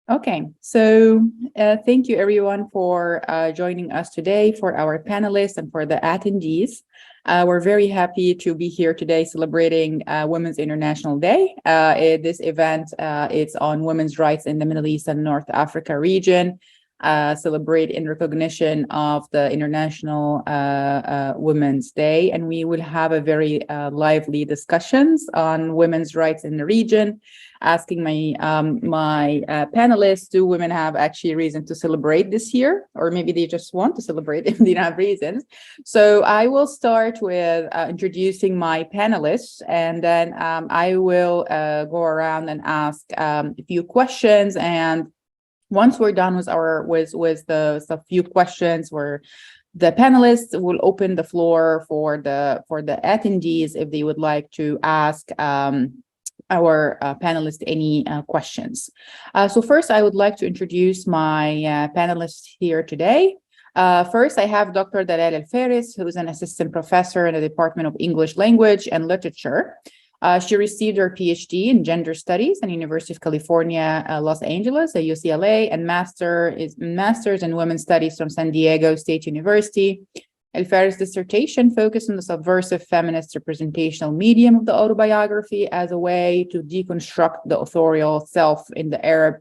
Okay, so thank you everyone for joining us today, for our panelists and for the attendees. We're very happy to be here today celebrating Women's International Day. This event is on women's rights in the Middle East and North Africa region, celebrate in recognition of the International Women's Day. And we will have a very lively discussions on women's rights in the region, asking my panelists, do women have actually reason to celebrate this year? Or maybe they just want to celebrate if they don't have reasons. So I will start with introducing my panelists, and then I will go around and ask a few questions. And once we're done with the few questions, where the panelists will open the floor for the attendees if they would like to ask our panelists any questions. So first, I would like to introduce my panelists here today. First, I have Dr. Dalal Alfares, who is an assistant professor in the Department of English Language and Literature. She received her PhD in gender studies at University of California, Los Angeles at UCLA, and master's in women's studies from San Diego State University. Alfares' dissertation focused on the subversive feminist representational medium of the autobiography as a way to deconstruct the authorial self in the Arab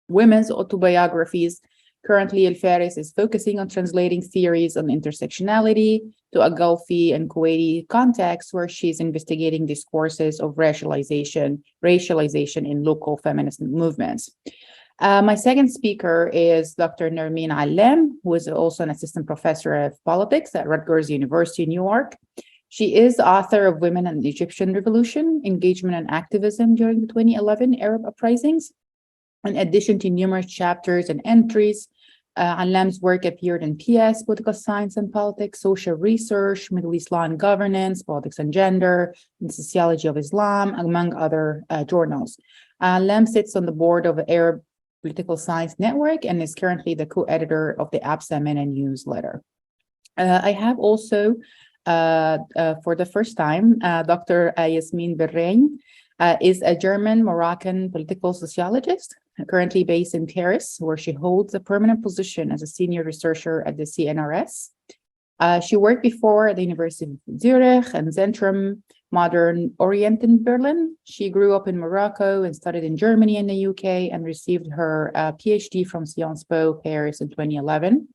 women's autobiographies. Currently, Alfares is focusing on translating theories on intersectionality to a Gulfi and Kuwaiti context, where she's investigating discourses of racialization in local feminist movements. My second speaker is Dr. Nermin Allam, who is also an assistant professor of politics at Rutgers University-Newark. She is the author of Women and the Egyptian Revolution, Engagement and Activism During the 2011 Arab Uprisings. In addition to numerous chapters and entries, Allam's work appeared in PS, Political Science and Politics, Social Research, Middle East Law and Governance, Politics and Gender, and Sociology of Islam, among other journals. Allam sits on the board of the Arab Political Science Network and is currently the co-editor of the MENA newsletter. I have also, for the first time, Dr. Yasmin Berrain is a German-Moroccan political sociologist, currently based in Paris, where she holds a permanent position as a senior researcher at the CNRS. She worked before at the University of Zurich and Zentrum Modern Orient in Berlin. She grew up in Morocco and studied in Germany and the UK, and received her PhD from Sciences Po Paris in 2011.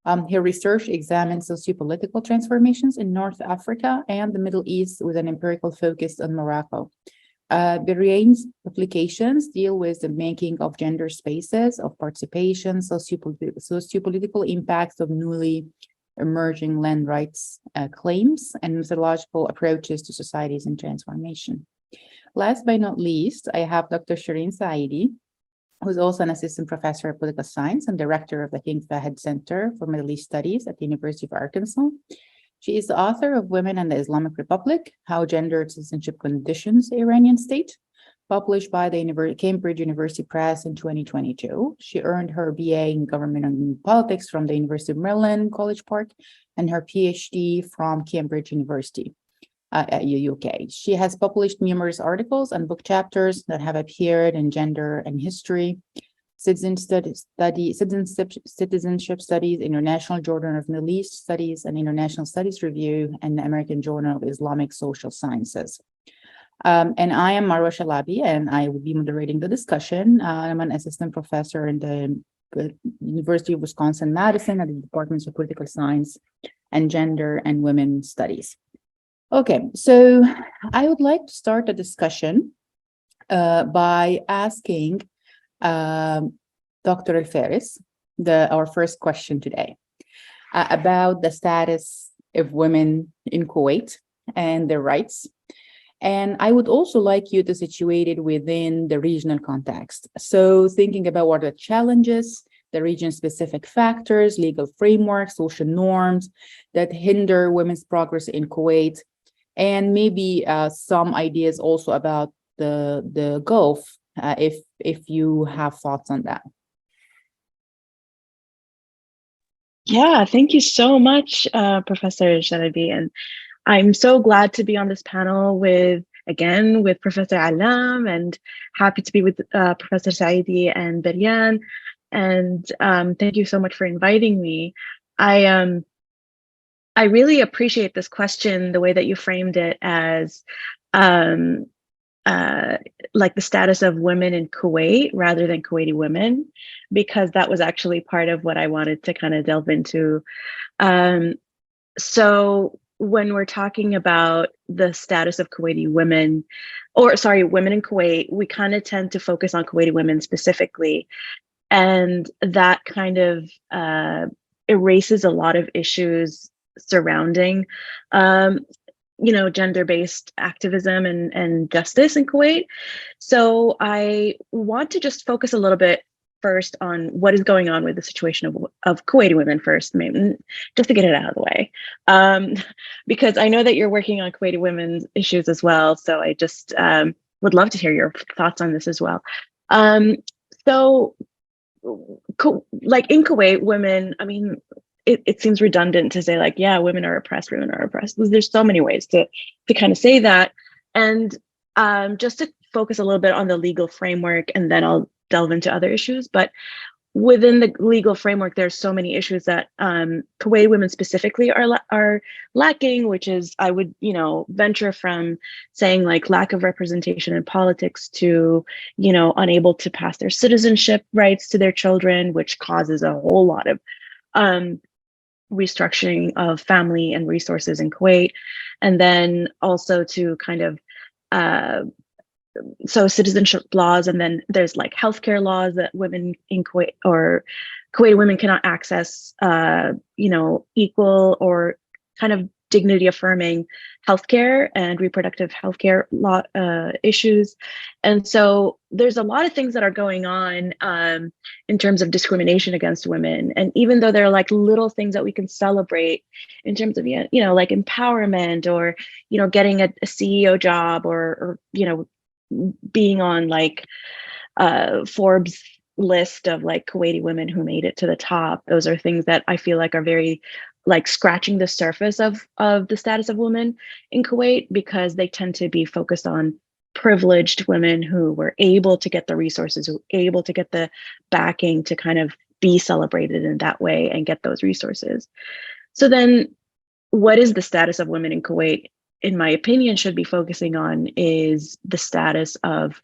Her research examines sociopolitical transformations in North Africa and the Middle East with an empirical focus on Morocco. Berrain's publications deal with the making of gender spaces of participation, sociopolitical impacts of newly emerging land rights claims, and methodological approaches to societies in transformation. Last but not least, I have Dr. Shireen Saidi, who's also an assistant professor of political science and director of the King Fahd Center for Middle East Studies at the University of Arkansas. She is the author of Women and the Islamic Republic, How Gendered Citizenship Conditions the Iranian State, published by the Cambridge University Press in 2022. She earned her BA in Government and Politics from the University of Maryland, College Park, and her PhD from Cambridge University at UK. She has published numerous articles and book chapters that have appeared in Gender and History, Citizenship Studies, International Journal of Middle East Studies, and International Studies Review, and the American Journal of Islamic Social Sciences. And I am Marwa Shalabi, and I will be moderating the discussion. I'm an assistant professor in the University of Wisconsin-Madison at the Departments of Political Science and Gender and Women Studies. Okay, so I would like to start the discussion by asking Dr. Alfares, our first question today, about the status of women in Kuwait and their rights. And I would also like you to situate it within the regional context. So thinking about what are the challenges, the region-specific factors, legal frameworks, social norms that hinder women's progress in Kuwait, and maybe some ideas also about the Gulf, if you have thoughts on that. Yeah, thank you so much, Professor Shalabi. And I'm so glad to be on this panel with again with Professor Allam, and happy to be with Professor Saidi and Beryan. And thank you so much for inviting me. I really appreciate this question, the way that you framed it as um, like the status of women in Kuwait rather than Kuwaiti women, because that was actually part of what I wanted to kind of delve into. So when we're talking about the status of Kuwaiti women, or sorry, women in Kuwait, we kind of tend to focus on Kuwaiti women specifically. And that kind of erases a lot of issues surrounding gender-based activism and justice in Kuwait. So I want to just focus a little bit first on what is going on with the situation of Kuwaiti women first, maybe, just to get it out of the way. Because I know that you're working on Kuwaiti women's issues as well. So I just would love to hear your thoughts on this as well. So like in Kuwait, women, I mean, it seems redundant to say like, yeah, women are oppressed. There's so many ways to kind of say that. And just to focus a little bit on the legal framework, and then I'll delve into other issues. But within the legal framework, there's so many issues that Kuwaiti women specifically are lacking, which is, I would, venture from saying like lack of representation in politics to, unable to pass their citizenship rights to their children, which causes a whole lot of restructuring of family and resources in Kuwait. And then also to kind of so citizenship laws, and then there's like healthcare laws that women in Kuwait or Kuwaiti women cannot access, equal or kind of dignity affirming healthcare and reproductive healthcare law issues. And so there's a lot of things that are going on in terms of discrimination against women. And even though there are like little things that we can celebrate in terms of, like empowerment or, getting a CEO job or being on like Forbes list of like Kuwaiti women who made it to the top. Those are things that I feel like are very like scratching the surface of the status of women in Kuwait, because they tend to be focused on privileged women who were able to get the resources, who were able to get the backing to kind of be celebrated in that way and get those resources. So then what is the status of women in Kuwait? In my opinion, should be focusing on is the status of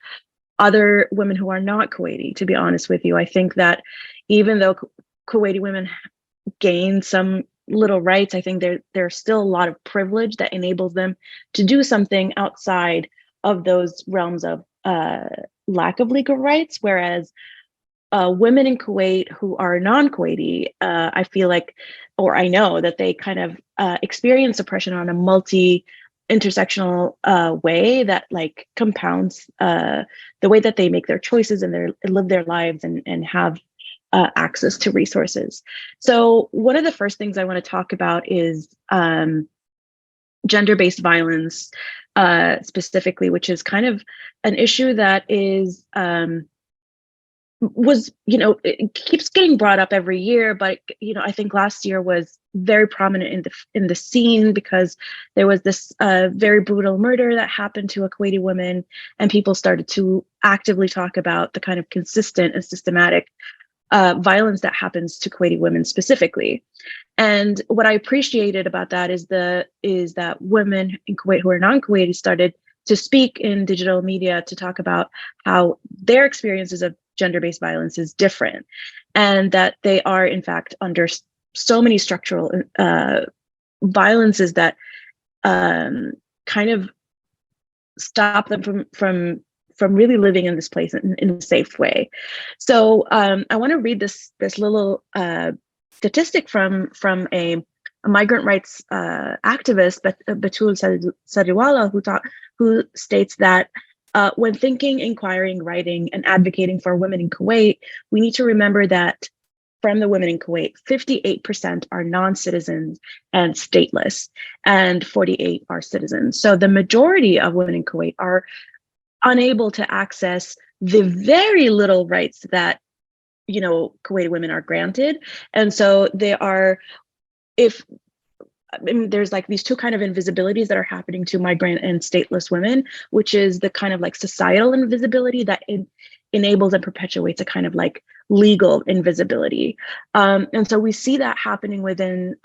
other women who are not Kuwaiti. To be honest with you, I think that even though Kuwaiti women gain some little rights, I think there's still a lot of privilege that enables them to do something outside of those realms of lack of legal rights. Whereas women in Kuwait who are non-Kuwaiti, I feel like, or I know that they kind of experience oppression on a intersectional way that like compounds the way that they make their choices and live their lives and have access to resources. So one of the first things I want to talk about is gender-based violence specifically, which is kind of an issue that is it keeps getting brought up every year, but I think last year was very prominent in the scene because there was this very brutal murder that happened to a Kuwaiti woman, and people started to actively talk about the kind of consistent and systematic violence that happens to Kuwaiti women specifically. And what I appreciated about that is that women in Kuwait who are non-Kuwaiti started to speak in digital media to talk about how their experiences of gender-based violence is different, and that they are in fact under so many structural violences that kind of stop them from really living in this place in a safe way. So I want to read this little statistic from a migrant rights activist, Batul Sariwala, who states that when thinking, inquiring, writing, and advocating for women in Kuwait, we need to remember that from the women in Kuwait, 58% are non-citizens and stateless, and 48% are citizens. So the majority of women in Kuwait are unable to access the very little rights that Kuwaiti women are granted. And so they are, if mean, there's like these two kind of invisibilities that are happening to migrant and stateless women, which is the kind of like societal invisibility that enables and perpetuates a kind of like legal invisibility. And so we see that happening within,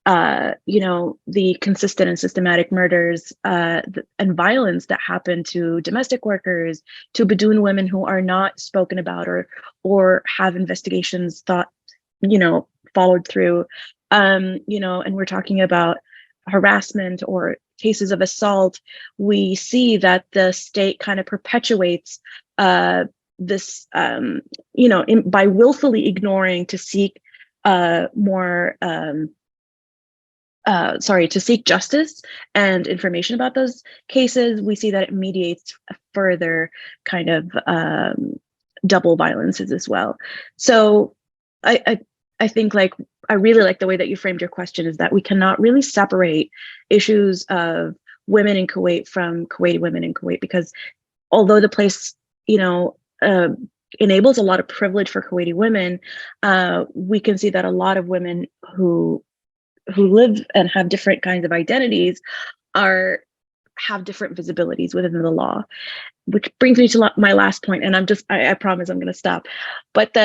the consistent and systematic murders and violence that happen to domestic workers, to Bedouin women who are not spoken about or have investigations followed through. And we're talking about harassment or cases of assault. We see that the state kind of perpetuates this, by willfully ignoring to seek to seek justice and information about those cases. We see that it mediates further kind of double violences as well. So I think like I really like the way that you framed your question, is that we cannot really separate issues of women in Kuwait from Kuwaiti women in Kuwait, because although the place, enables a lot of privilege for Kuwaiti women, we can see that a lot of women who live and have different kinds of identities have different visibilities within the law, which brings me to my last point. And I promise I'm going to stop. But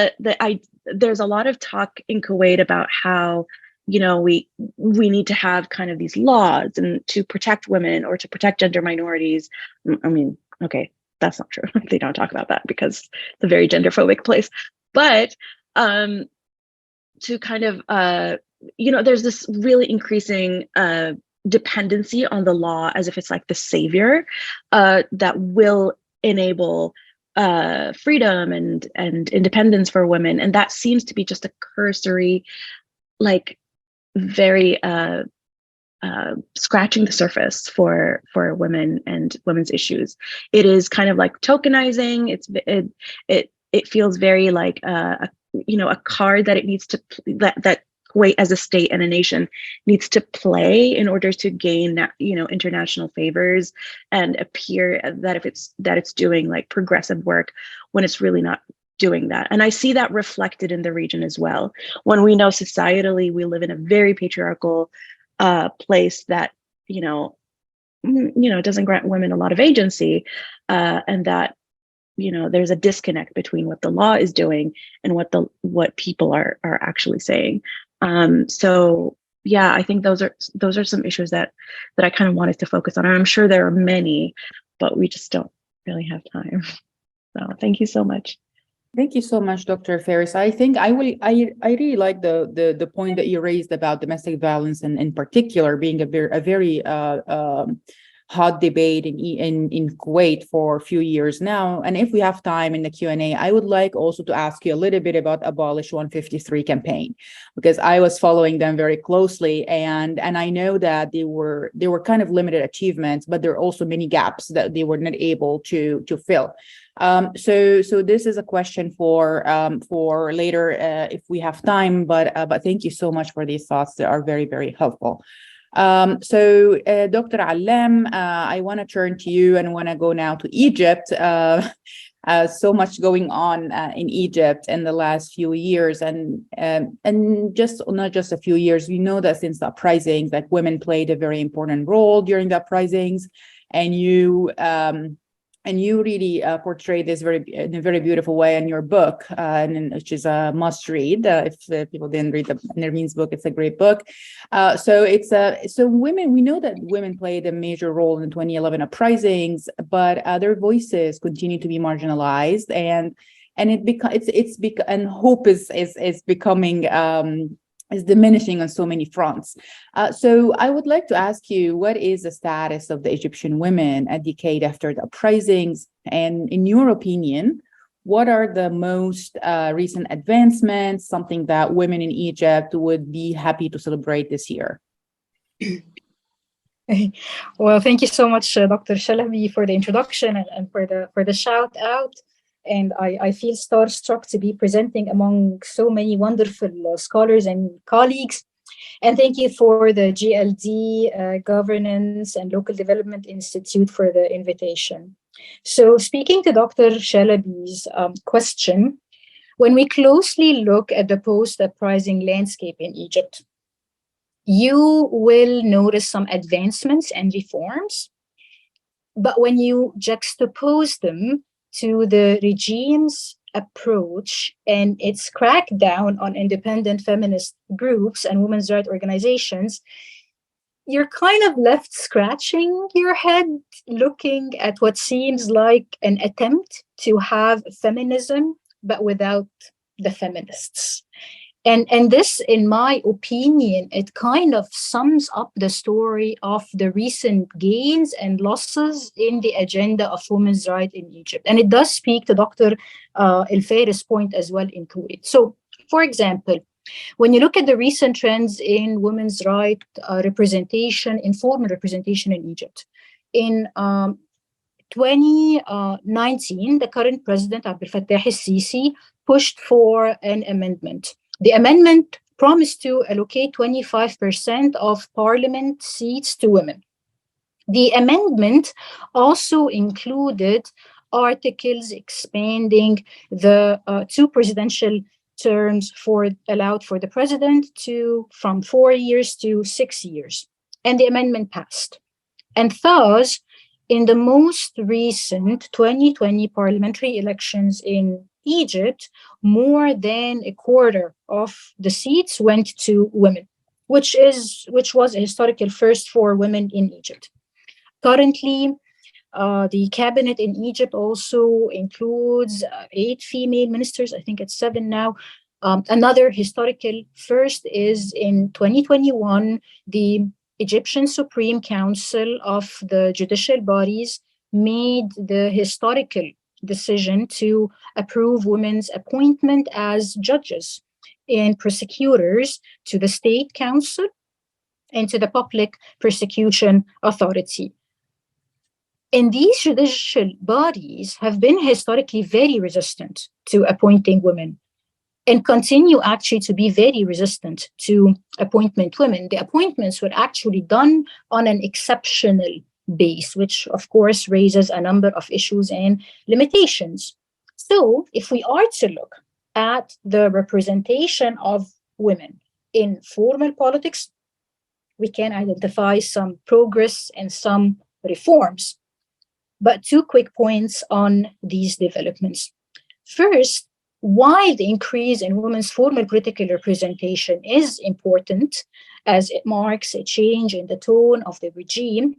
there's a lot of talk in Kuwait about how, we need to have kind of these laws and to protect women or to protect gender minorities. I mean, okay, that's not true. They don't talk about that because it's a very gender-phobic place. But to kind of, there's this really increasing dependency on the law as if it's like the savior that will enable freedom and independence for women. And that seems to be just a cursory, like very scratching the surface for women and women's issues. It is kind of like tokenizing. It feels very like a card that it needs to that Kuwait as a state and a nation needs to play in order to gain international favors and appear that it's doing like progressive work when it's really not doing that. And I see that reflected in the region as well, when we know societally we live in a very patriarchal place that doesn't grant women a lot of agency, and that there's a disconnect between what the law is doing and what people are actually saying. So yeah, I think those are some issues that I kind of wanted to focus on. And I'm sure there are many, but we just don't really have time. So thank you so much. Thank you so much, Dr. Faris. I think I really like the point that you raised about domestic violence, and in particular being a very hot debate in Kuwait for a few years now. And if we have time in the Q&A, I would like also to ask you a little bit about Abolish 153 campaign, because I was following them very closely, and I know that they were kind of limited achievements, but there are also many gaps that they were not able to fill. So this is a question for later if we have time, but thank you so much for these thoughts that are very, very helpful. So Dr. Allam, I want to turn to you and want to go now to Egypt. So much going on in Egypt in the last few years, and just not just a few years. We know that since the uprisings, that women played a very important role during the uprisings, and you really portray this in a very beautiful way in your book, which is a must read. If people didn't read Nermin's book, it's a great book. So women, we know that women played a major role in the 2011 uprisings, but their voices continue to be marginalized, and hope is becoming is diminishing on so many fronts. So I would like to ask you, what is the status of the Egyptian women a decade after the uprisings? And in your opinion, what are the most recent advancements, something that women in Egypt would be happy to celebrate this year? Well, thank you so much, Dr. Shalabi, for the introduction and for the shout out. And I feel starstruck to be presenting among so many wonderful scholars and colleagues. And thank you for the GLD Governance and Local Development Institute for the invitation. So speaking to Dr. Shalabi's question, when we closely look at the post-uprising landscape in Egypt, you will notice some advancements and reforms. But when you juxtapose them to the regime's approach and its crackdown on independent feminist groups and women's rights organizations, you're kind of left scratching your head, looking at what seems like an attempt to have feminism, but without the feminists. And this, in my opinion, it kind of sums up the story of the recent gains and losses in the agenda of women's rights in Egypt. And it does speak to Dr. Alfares' point as well in Kuwait. So, for example, when you look at the recent trends in women's rights representation, informal representation in Egypt, in 2019, the current president, Abdel Fattah el-Sisi, pushed for an amendment. The amendment promised to allocate 25% of parliament seats to women. The amendment also included articles expanding the 2 presidential terms allowed for the president from 4 years to 6 years. And the amendment passed. And thus, in the most recent 2020 parliamentary elections in Egypt, more than a quarter of the seats went to women, which was a historical first for women in Egypt. Currently, the cabinet in Egypt also includes 8 female ministers. I think it's 7 now. Another historical first is in 2021, the Egyptian Supreme Council of the judicial bodies made the historical decision to approve women's appointment as judges and prosecutors to the State Council and to the Public Prosecution Authority. And these judicial bodies have been historically very resistant to appointing women and continue actually to be very resistant to appointment women. The appointments were actually done on an exceptional base, which of course raises a number of issues and limitations. So if we are to look at the representation of women in formal politics, we can identify some progress and some reforms. But 2 quick points on these developments. First, while the increase in women's formal political representation is important, as it marks a change in the tone of the regime,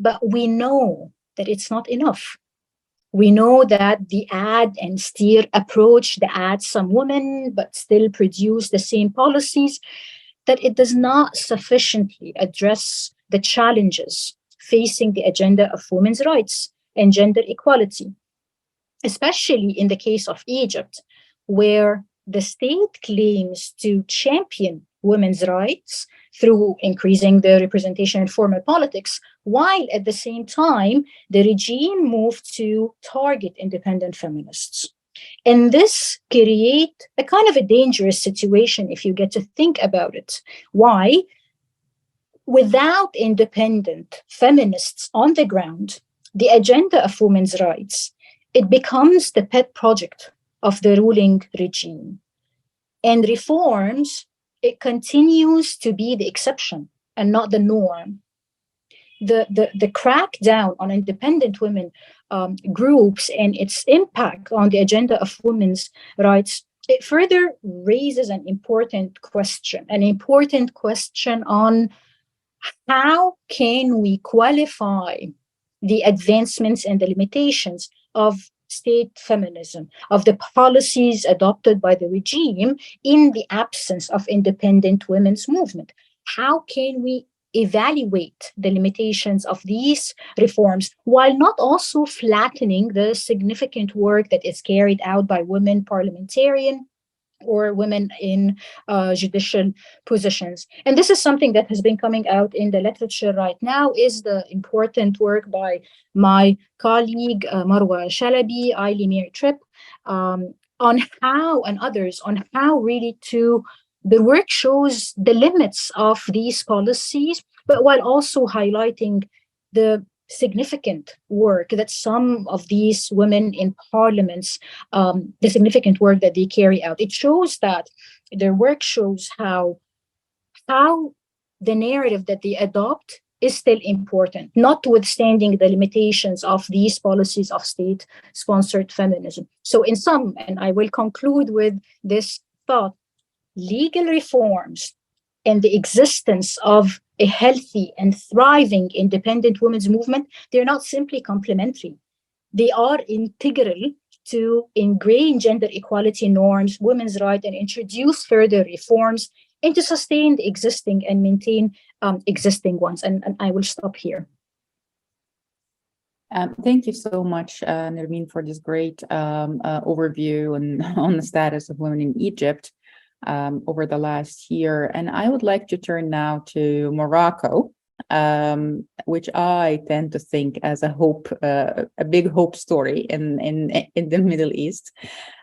but we know that it's not enough. We know that the add and steer approach, the add some women, but still produce the same policies, that it does not sufficiently address the challenges facing the agenda of women's rights and gender equality, especially in the case of Egypt, where the state claims to champion women's rights through increasing the representation in formal politics, while at the same time, the regime moved to target independent feminists. And this creates a kind of a dangerous situation if you get to think about it. Why? Without independent feminists on the ground, the agenda of women's rights, it becomes the pet project of the ruling regime. And reforms, it continues to be the exception and not the norm. The crackdown on independent women groups and its impact on the agenda of women's rights, it further raises an important question on how can we qualify the advancements and the limitations of state feminism, of the policies adopted by the regime in the absence of independent women's movement. How can we evaluate the limitations of these reforms while not also flattening the significant work that is carried out by women parliamentarians or women in judicial positions? And this is something that has been coming out in the literature right now, is the important work by my colleague Marwa Shalabi, Aili Mir Tripp, on how, and others, on how really the work shows the limits of these policies, but while also highlighting the significant work that some of these women in parliaments, the significant work that they carry out. It shows that their work shows how the narrative that they adopt is still important, notwithstanding the limitations of these policies of state-sponsored feminism. So in sum, and I will conclude with this thought, legal reforms and the existence of a healthy and thriving independent women's movement, they're not simply complementary. They are integral to ingrain gender equality norms, women's rights, and introduce further reforms, and to sustain the existing and maintain existing ones. And I will stop here. Thank you so much, Nermin, for this great overview on the status of women in Egypt over the last year. And I would like to turn now to Morocco, which I tend to think as a big hope story in the Middle East.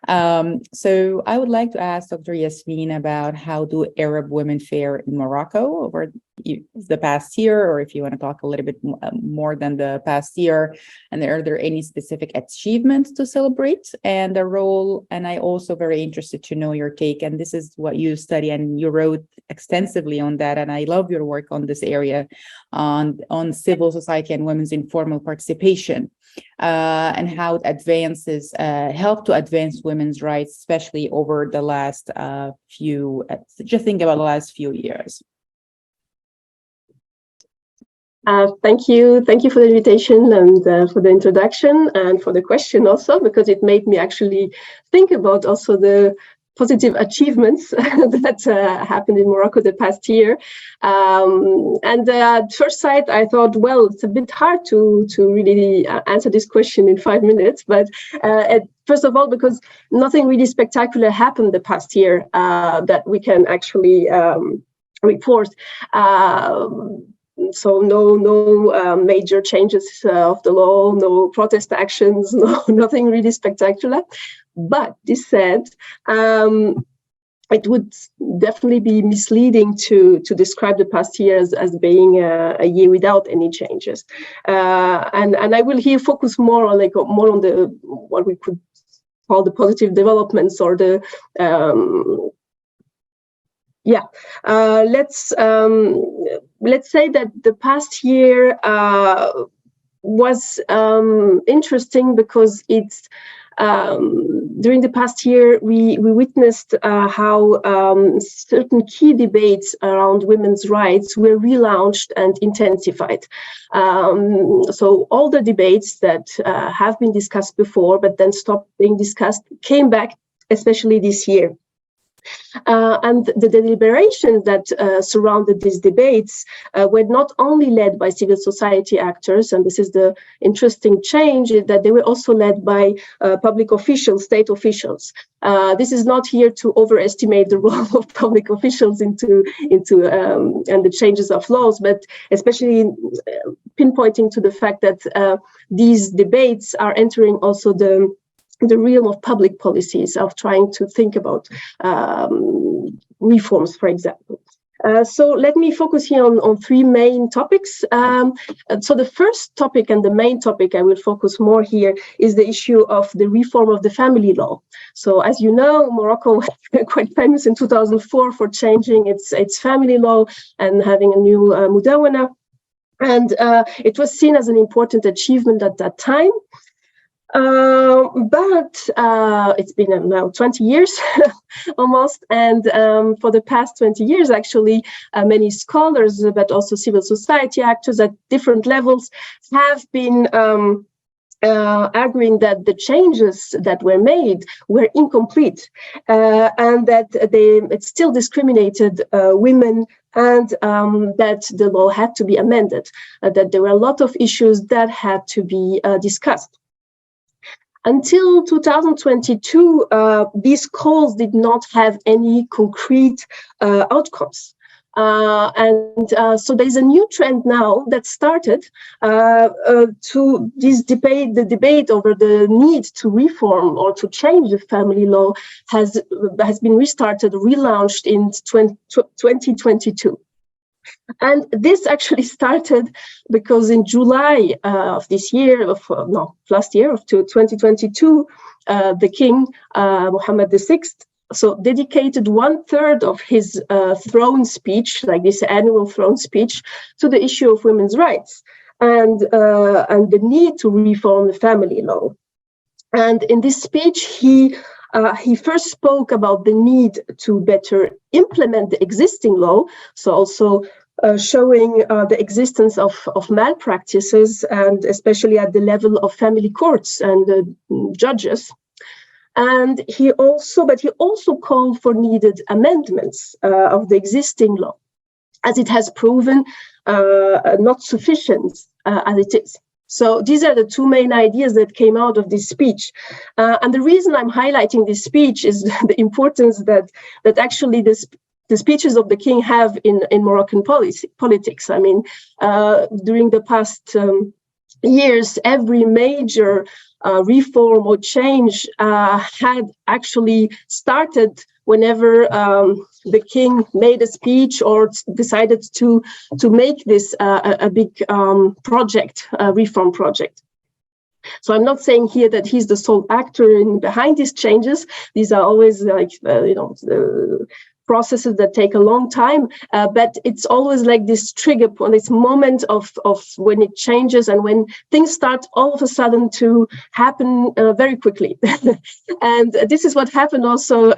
So I would like to ask Dr. Yasmin about how do Arab women fare in Morocco over the past year, or if you want to talk a little bit more than the past year, and are there any specific achievements to celebrate and the role? And I also very interested to know your take, and this is what you study, and you wrote extensively on that, and I love your work on this area on civil society and women's informal participation, and how it advances, help to advance women's rights, especially over the last just think about the last few years. Thank you for the invitation and for the introduction and for the question also, because it made me actually think about also the positive achievements that happened in Morocco the past year. And at first sight, I thought, well, it's a bit hard to really answer this question in 5 minutes. But first of all, because nothing really spectacular happened the past year that we can actually report. So no major changes of the law, no protest actions, nothing really spectacular. But this said, it would definitely be misleading to describe the past year as being a year without any changes. And I will here focus more on the what we could call the positive developments, or the let's say that the past year was interesting because it's during the past year we witnessed how certain key debates around women's rights were relaunched and intensified. So all the debates that have been discussed before but then stopped being discussed came back, especially this year. And the deliberations that surrounded these debates were not only led by civil society actors, and this is the interesting change, that they were also led by public officials, state officials. This is not here to overestimate the role of public officials into and the changes of laws, but especially pinpointing to the fact that these debates are entering also the realm of public policies, of trying to think about reforms, for example. So let me focus here on three main topics. So the first topic and the main topic I will focus more here is the issue of the reform of the family law. So as you know, Morocco was quite famous in 2004 for changing its family law and having a new mudawana. And it was seen as an important achievement at that time. But it's been now 20 years almost, and for the past 20 years, actually, many scholars, but also civil society actors at different levels have been arguing that the changes that were made were incomplete, and that it still discriminated women, and that the law had to be amended, that there were a lot of issues that had to be discussed. Until 2022, these calls did not have any concrete outcomes. So there's a new trend now that started to the debate over the need to reform or to change the family law has been restarted, relaunched in 2022. And this actually started because in July of this year, last year of 2022, the king, Mohammed VI, so dedicated 1/3 of his throne speech, like this annual throne speech, to the issue of women's rights and the need to reform the family law. And in this speech, he first spoke about the need to better implement the existing law, so also showing the existence of malpractices, and especially at the level of family courts and judges. And he also called for needed amendments of the existing law, as it has proven not sufficient as it is. So these are the two main ideas that came out of this speech. And the reason I'm highlighting this speech is the importance that actually the speeches of the king have in Moroccan politics. I mean, during the past years, every major reform or change had actually started whenever the king made a speech or decided to make this a big project, a reform project. So I'm not saying here that he's the sole actor behind these changes. These are always like, processes that take a long time, but it's always like this trigger point, this moment of when it changes and when things start all of a sudden to happen very quickly. And this is what happened also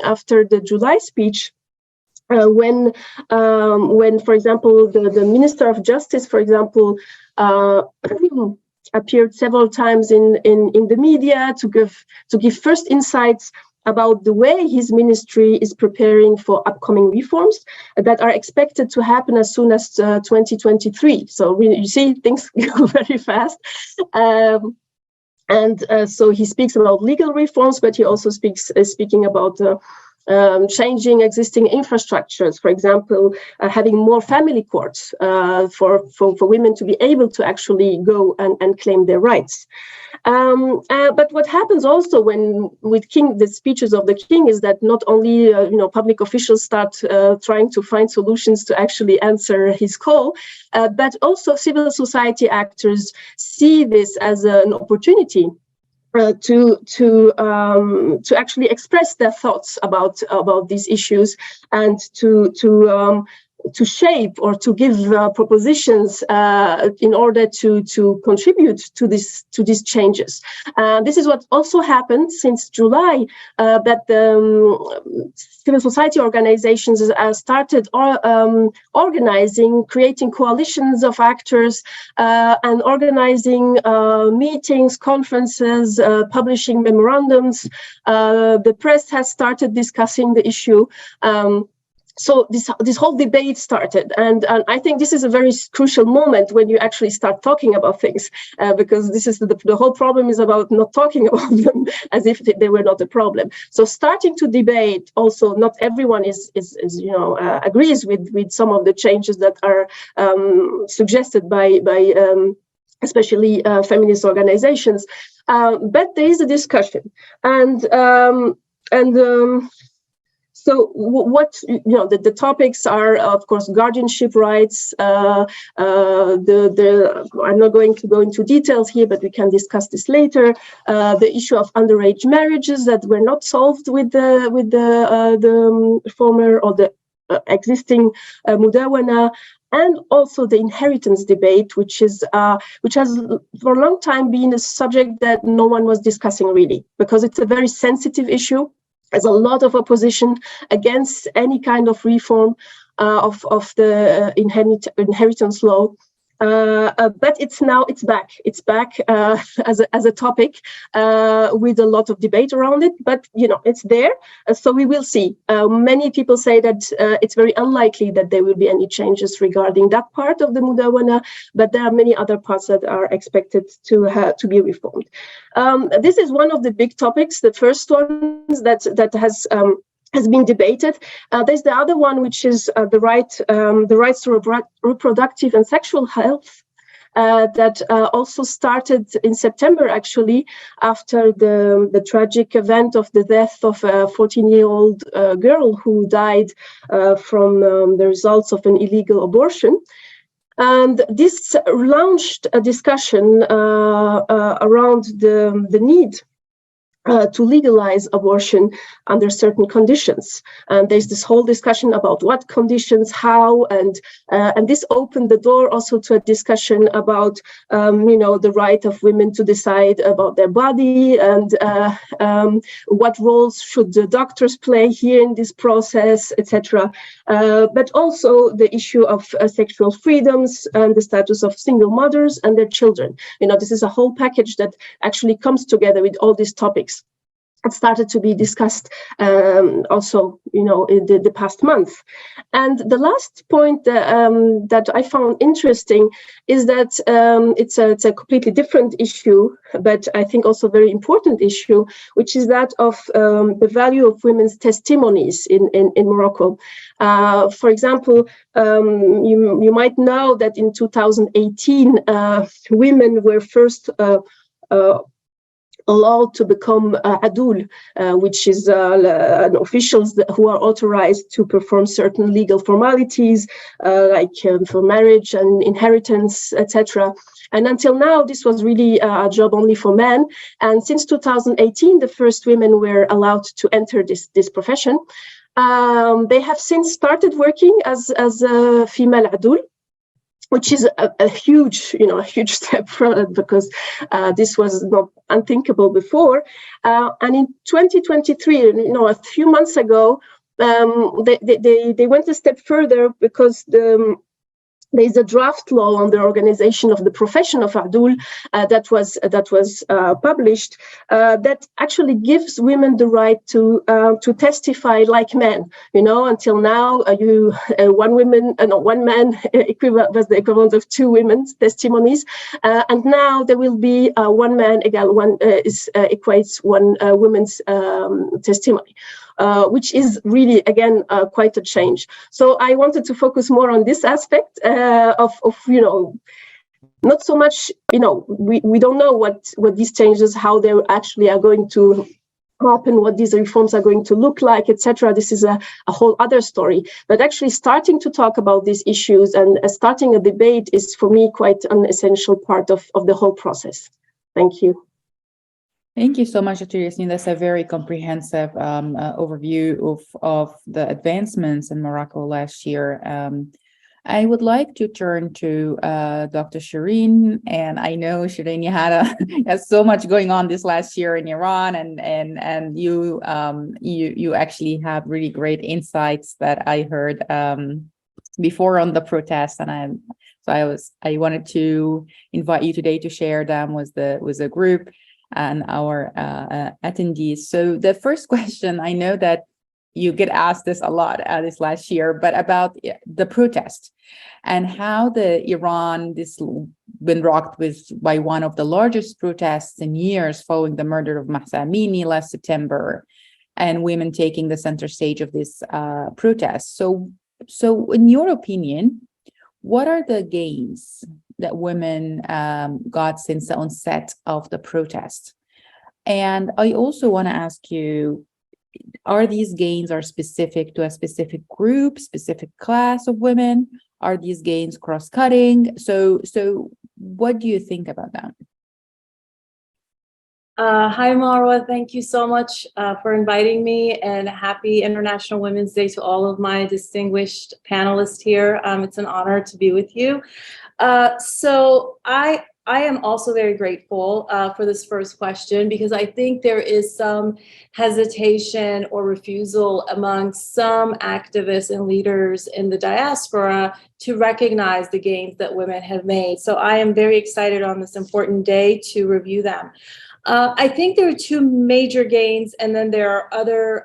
after the July speech, when, for example, the Minister of Justice, for example, appeared several times in the media to give first insights about the way his ministry is preparing for upcoming reforms that are expected to happen as soon as 2023. So you see, things go very fast. So he speaks about legal reforms, but he also speaking about changing existing infrastructures, for example, having more family courts for women to be able to actually go and claim their rights. But what happens also with the speeches of the king is that not only public officials start trying to find solutions to actually answer his call, but also civil society actors see this as an opportunity to actually express their thoughts about these issues and to shape or to give propositions in order to contribute to these changes. This is what also happened since July, that the civil society organizations started organizing, creating coalitions of actors and organizing meetings, conferences, publishing memorandums. The press has started discussing the issue. So this whole debate started, and I think this is a very crucial moment when you actually start talking about things, because this is the whole problem is about not talking about them as if they were not a problem. So starting to debate, also not everyone is agrees with some of the changes that are suggested by especially feminist organizations, but there is a discussion So what the topics are, of course, guardianship rights. I'm not going to go into details here, but we can discuss this later. The issue of underage marriages that were not solved with the former or the existing Mudawana. And also the inheritance debate, which has for a long time been a subject that no one was discussing really, because it's a very sensitive issue. There's a lot of opposition against any kind of reform of the inheritance law. But it's back. It's back as a topic with a lot of debate around it. But it's there, so we will see. Many people say that it's very unlikely that there will be any changes regarding that part of the Mudawana, but there are many other parts that are expected to be reformed. This is one of the big topics, the first one that has been debated. There's the other one, which is the rights to reproductive and sexual health, that also started in September, actually, after the tragic event of the death of a 14-year-old girl who died from the results of an illegal abortion. And this launched a discussion around the need to legalize abortion under certain conditions. And there's this whole discussion about what conditions, how, and this opened the door also to a discussion about, the right of women to decide about their body and what roles should the doctors play here in this process, etc. But also the issue of sexual freedoms and the status of single mothers and their children. This is a whole package that actually comes together with all these topics. It started to be discussed also, in the past month. And the last point that I found interesting is that it's a completely different issue, but I think also very important issue, which is that of the value of women's testimonies in Morocco. For example, you might know that in 2018, women were first allowed to become adul, which is officials who are authorized to perform certain legal formalities, like for marriage and inheritance, etc. And until now, this was really a job only for men. And since 2018, the first women were allowed to enter this profession. They have since started working as a female adul, which is a huge step forward, because this was not unthinkable before. And in 2023, a few months ago, they went a step further, because there's a draft law on the organization of the profession of adul that was published that actually gives women the right to testify like men. Until now, one man was the equivalent of two women's testimonies, and now there will be one man equates one woman's testimony. Which is really, again, quite a change. So I wanted to focus more on this aspect of not so much, we don't know what these changes, how they actually are going to happen, what these reforms are going to look like, etc. This is a whole other story. But actually starting to talk about these issues and starting a debate is, for me, quite an essential part of the whole process. Thank you. Thank you so much, Dr. Yasmin. That's a very comprehensive overview of the advancements in Morocco last year. I would like to turn to Dr. Shireen, and I know Shireen, you had so much going on this last year in Iran, and you actually have really great insights that I heard before on the protests, and I wanted to invite you today to share them with the group and our attendees. So the first question, I know that you get asked this a lot this last year, but about the protest and how Iran been rocked by one of the largest protests in years following the murder of Mahsa Amini last September, and women taking the center stage of this protest. So in your opinion, what are the gains that women got since the onset of the protest? And I also want to ask you, are these gains specific to a specific group, specific class of women? Are these gains cross-cutting? So what do you think about that? Hi, Marwa. Thank you so much for inviting me, and happy International Women's Day to all of my distinguished panelists here. It's an honor to be with you. So I am also very grateful for this first question, because I think there is some hesitation or refusal among some activists and leaders in the diaspora to recognize the gains that women have made. So I am very excited on this important day to review them. I think there are two major gains, and then there are other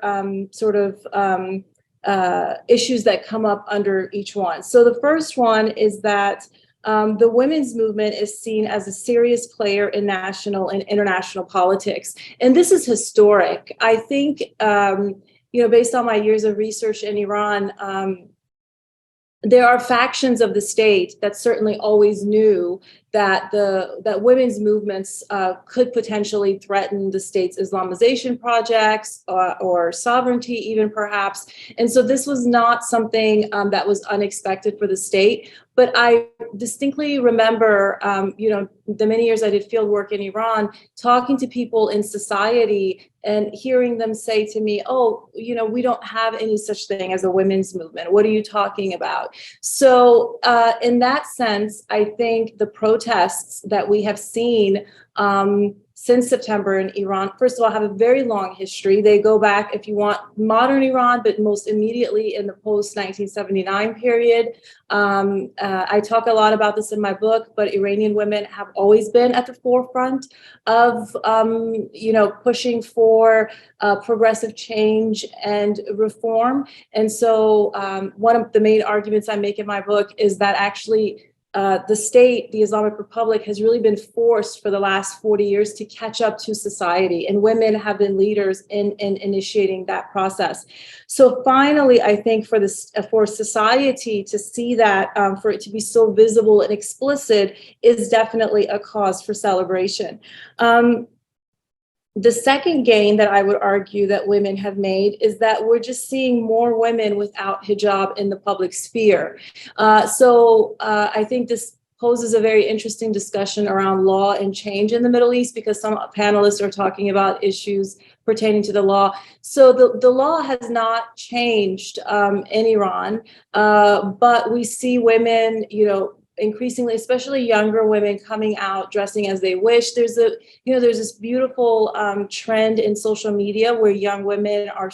issues that come up under each one. So the first one is that the women's movement is seen as a serious player in national and international politics. And this is historic. I think, based on my years of research in Iran, there are factions of the state that certainly always knew that that women's movements could potentially threaten the state's Islamization projects or sovereignty, even perhaps. And so this was not something that was unexpected for the state. But I distinctly remember, the many years I did field work in Iran, talking to people in society and hearing them say to me, oh, we don't have any such thing as a women's movement. What are you talking about? So in that sense, I think the protests that we have seen since September in Iran, first of all, have a very long history. They go back, if you want, modern Iran, but most immediately in the post-1979 period. I talk a lot about this in my book, but Iranian women have always been at the forefront of, pushing for progressive change and reform. And so one of the main arguments I make in my book is that actually the state, the Islamic Republic, has really been forced for the last 40 years to catch up to society, and women have been leaders in initiating that process. So finally, I think for society to see that, for it to be so visible and explicit, is definitely a cause for celebration. The second gain that I would argue that women have made is that we're just seeing more women without hijab in the public sphere. So I think this poses a very interesting discussion around law and change in the Middle East, because some panelists are talking about issues pertaining to the law. So the law has not changed in Iran, but we see women, increasingly, especially younger women, coming out dressing as they wish. There's this beautiful trend in social media where young women are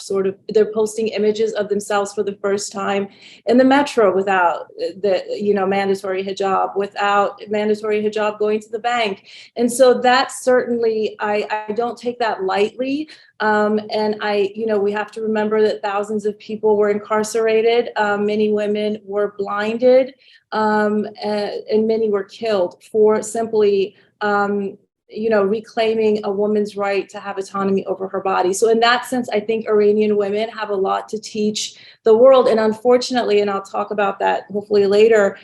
they're posting images of themselves for the first time in the metro without the mandatory hijab going to the bank. And so that certainly, I don't take that lightly. And we have to remember that thousands of people were incarcerated. Many women were blinded, and many were killed for simply, reclaiming a woman's right to have autonomy over her body. So in that sense, I think Iranian women have a lot to teach the world. And unfortunately, and I'll talk about that hopefully later,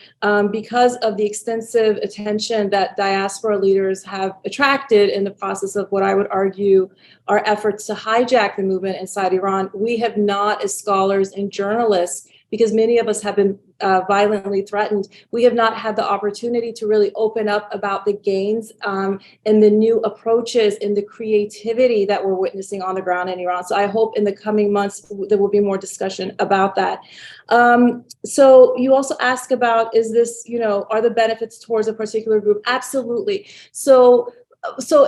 because of the extensive attention that diaspora leaders have attracted in the process of what I would argue are efforts to hijack the movement inside Iran, we have not, as scholars and journalists, because many of us have been violently threatened, we have not had the opportunity to really open up about the gains and the new approaches and the creativity that we're witnessing on the ground in Iran. So I hope in the coming months there will be more discussion about that. So you also ask about, is this, are the benefits towards a particular group? Absolutely. So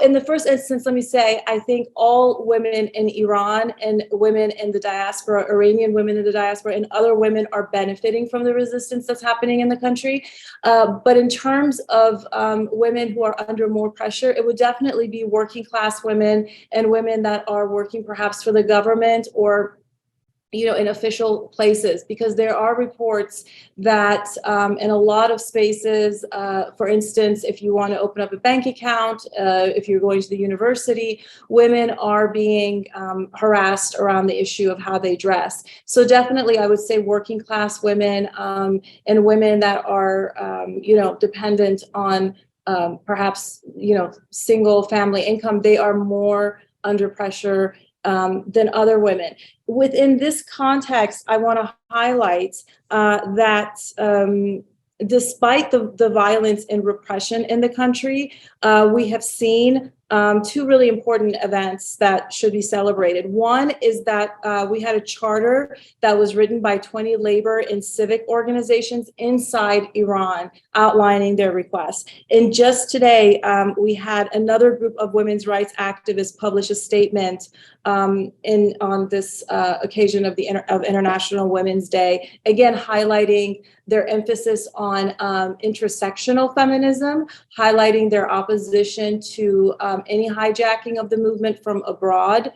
in the first instance, let me say, I think all women in Iran and women in the diaspora, Iranian women in the diaspora, and other women are benefiting from the resistance that's happening in the country. But in terms of women who are under more pressure, it would definitely be working class women and women that are working perhaps for the government or in official places, because there are reports that in a lot of spaces, for instance, if you want to open up a bank account, if you're going to the university, women are being harassed around the issue of how they dress. So definitely, I would say working class women and women that are, dependent on perhaps, single family income, they are more under pressure than other women. Within this context, I want to highlight that despite the violence and repression in the country, we have seen two really important events that should be celebrated. One is that we had a charter that was written by 20 labor and civic organizations inside Iran outlining their requests. And just today, we had another group of women's rights activists publish a statement on this occasion of International Women's Day, again highlighting their emphasis on intersectional feminism, highlighting their opposition to any hijacking of the movement from abroad,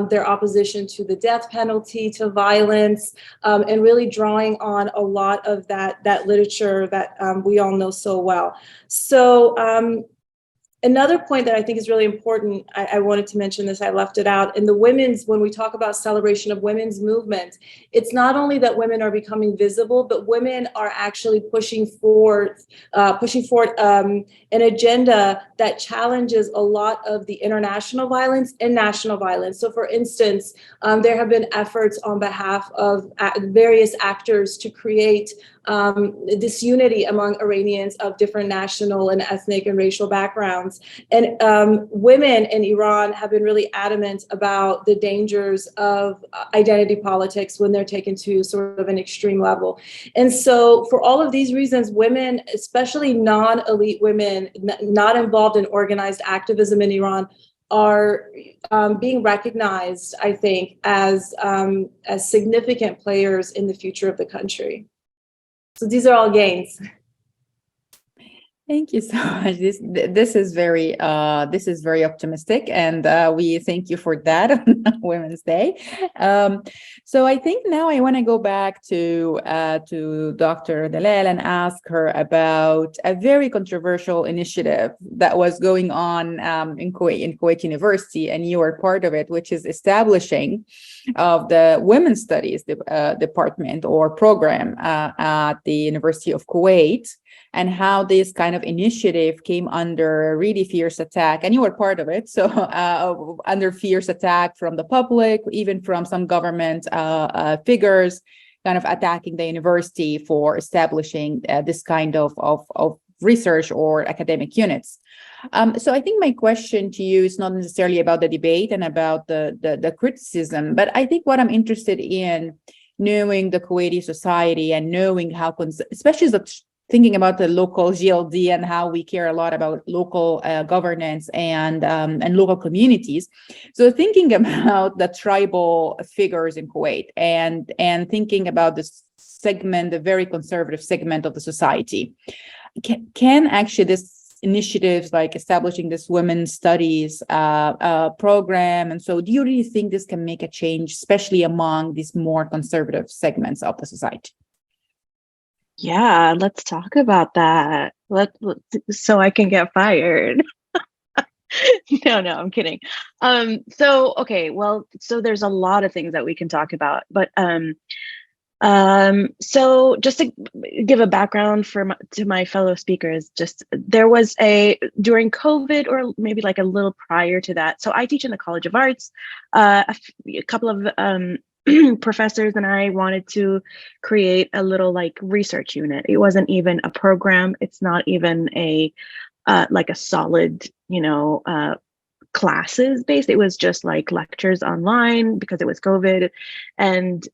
their opposition to the death penalty, to violence, and really drawing on a lot of that literature that we all know so well. So Another point that I think is really important, I wanted to mention this, I left it out, in the when we talk about celebration of women's movement, it's not only that women are becoming visible, but women are actually pushing forth an agenda that challenges a lot of the international violence and national violence. So for instance, there have been efforts on behalf of various actors to create this unity among Iranians of different national and ethnic and racial backgrounds. And women in Iran have been really adamant about the dangers of identity politics when they're taken to sort of an extreme level. And so for all of these reasons, women, especially non-elite women, not involved in organized activism in Iran, are being recognized, I think, as significant players in the future of the country. So these are all gains. Thank you so much. This is very optimistic, and we thank you for that on Women's Day. So I think now I want to go back to Dr. Dalal and ask her about a very controversial initiative that was going on in Kuwait University, and you are part of it, which is establishing of the Women's Studies department or program at the University of Kuwait, and how this kind of initiative came under really fierce attack, and you were part of it. So under fierce attack from the public, even from some government figures, kind of attacking the university for establishing this kind of research or academic units. So I think my question to you is not necessarily about the debate and about the criticism, but I think what I'm interested in knowing the Kuwaiti society and knowing how, especially thinking about the local GLD and how we care a lot about local governance and local communities. So thinking about the tribal figures in Kuwait and thinking about this segment, the very conservative segment of the society, can actually this initiatives like establishing this women's studies program, and so do you really think this can make a change, especially among these more conservative segments of the society? Yeah, let's talk about that. So I can get fired. No, I'm kidding. So there's a lot of things that we can talk about, but so just to give a background to my fellow speakers, there was during COVID, or maybe like a little prior to that. So I teach in the College of Arts. A couple of professors and I wanted to create a little like research unit. It wasn't even a program. It's not even like a solid, classes based. It was just like lectures online because it was COVID. And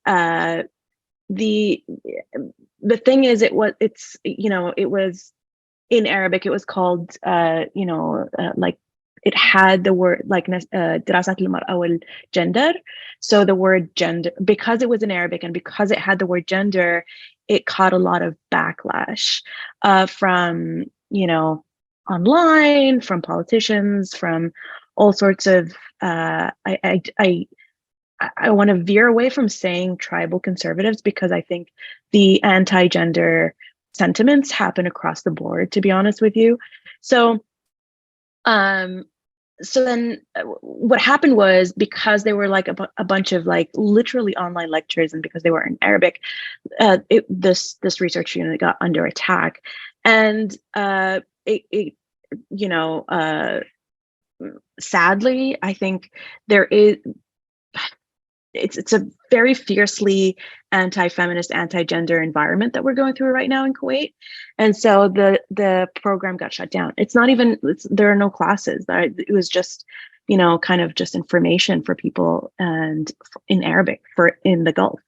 the thing is, it was in Arabic. It was called like, it had the word like دراسات المرأة والgender. So the word gender, because it was in Arabic and because it had the word gender, it caught a lot of backlash from online, from politicians, from all sorts of I want to veer away from saying tribal conservatives, because I think the anti-gender sentiments happen across the board, to be honest with you. So then what happened was, because they were like a bunch of like literally online lectures, and because they were in Arabic, this research unit got under attack, and sadly, I think it's a very fiercely anti-feminist, anti-gender environment that we're going through right now in Kuwait. And so the program got shut down. There are no classes. It was just, kind of just information for people and in Arabic in the Gulf.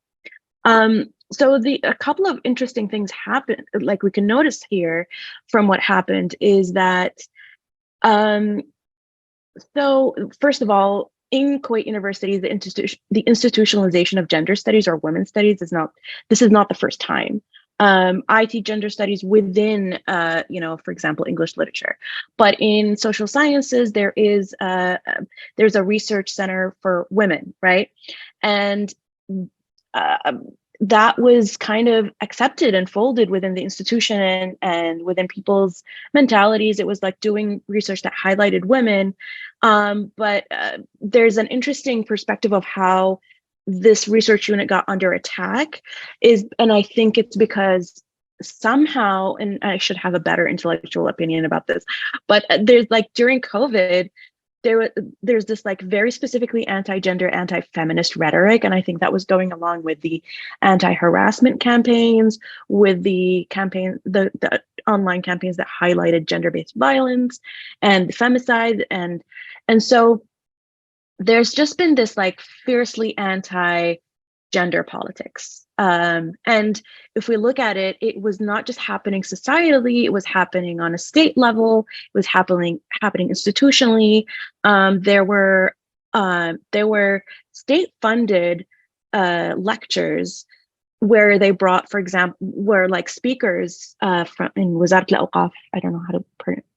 So a couple of interesting things happened, like we can notice here from what happened, is that, so first of all, in Kuwait University, the institutionalization of gender studies or women's studies this is not the first time. I teach gender studies within, for example, English literature, but in social sciences, there's a research center for women, right? And that was kind of accepted and folded within the institution and within people's mentalities. It was like doing research that highlighted women. But there's an interesting perspective of how this research unit got under attack and I think it's because somehow, and I should have a better intellectual opinion about this, but there's like during COVID, there's this like very specifically anti-gender, anti-feminist rhetoric, and I think that was going along with the anti-harassment campaigns, with the online campaigns that highlighted gender-based violence and femicide, and so there's just been this like fiercely anti-gender politics. And if we look at it, it was not just happening societally, it was happening on a state level, it was happening institutionally. There were state-funded lectures where they brought, for example, where like speakers from in Wazarat al-Awqaf, I don't know how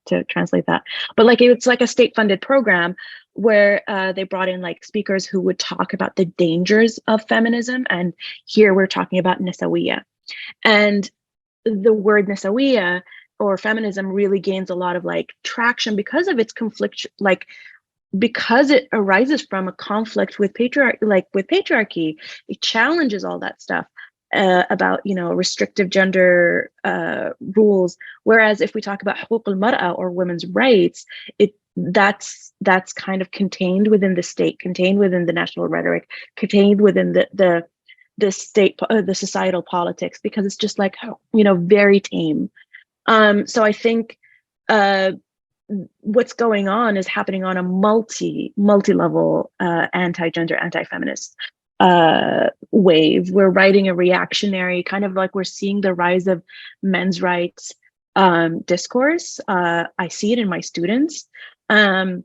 to translate that, but like it's like a state-funded program where they brought in like speakers who would talk about the dangers of feminism. And here we're talking about Nasawiya. And the word Nasawiya or feminism really gains a lot of like traction because of its conflict, like because it arises from a conflict with patriarchy. It challenges all that stuff about, you know, restrictive gender rules. Whereas if we talk about huquq al-mar'a or women's rights, that's kind of contained within the state, contained within the national rhetoric, contained within the state, the societal politics, because it's just like, you know, very tame. So I think what's going on is happening on a multi-level anti-gender, anti-feminist wave. We're writing a reactionary kind of like we're seeing the rise of men's rights discourse. I see it in my students. So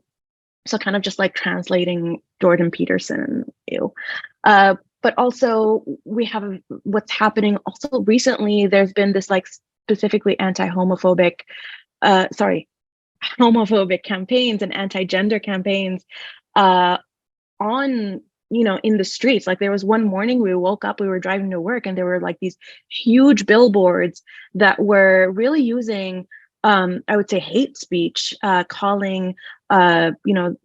kind of just like translating Jordan Peterson, but also we have what's happening also recently. There's been this like specifically homophobic campaigns and anti-gender campaigns on, you know, in the streets. Like there was one morning we woke up, we were driving to work, and there were like these huge billboards that were really using I would say hate speech, calling you know,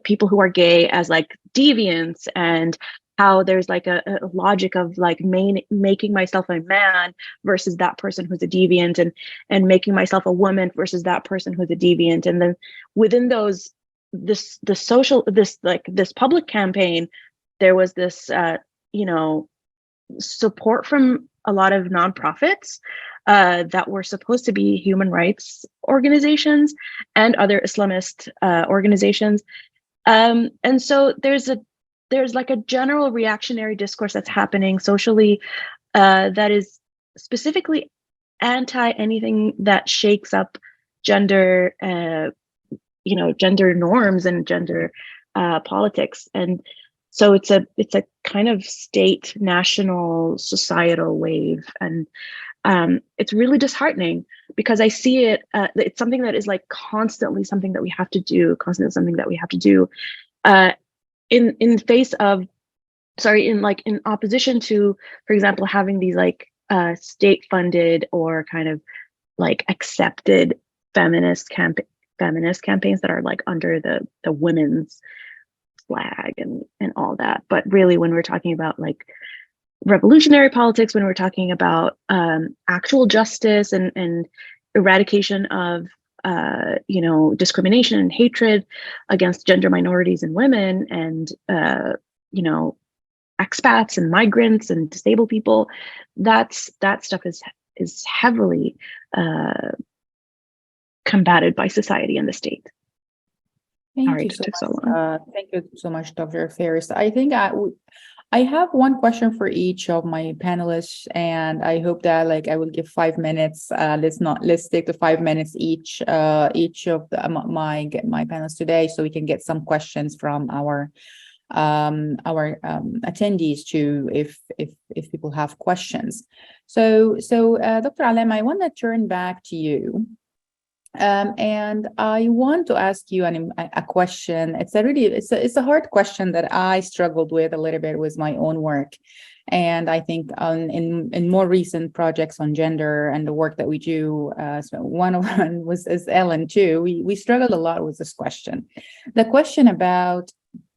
people who are gay as like deviants, and how there's like a logic of like making myself a man versus that person who's a deviant, and making myself a woman versus that person who's a deviant. And then within this public campaign, there was this you know, support from a lot of nonprofits that were supposed to be human rights organizations and other Islamist organizations. And so there's like a general reactionary discourse that's happening socially that is specifically anti anything that shakes up gender, you know, gender norms and gender politics. And so it's a kind of state, national, societal wave. And it's really disheartening because I see it, it's something that is like constantly something that we have to do, in face of, in opposition to, for example, having these like state funded or kind of like accepted feminist campaigns that are like under the women's flag and all that. But really, when we're talking about like revolutionary politics, when we're talking about actual justice and eradication of you know, discrimination and hatred against gender minorities and women, and you know, expats and migrants and disabled people, that stuff is heavily combated by society and the state. Thank you so much, Dr. Faris. I think I have one question for each of my panelists, and I hope that like I will give 5 minutes. Let's stick to 5 minutes each of my panelists today, so we can get some questions from our attendees too, if people have questions. So Dr. Allam, I want to turn back to you. And I want to ask you a question. It's a hard question that I struggled with a little bit with my own work. And I think in more recent projects on gender and the work that we do, so one of them is Ellen too. We struggled a lot with this question. The question about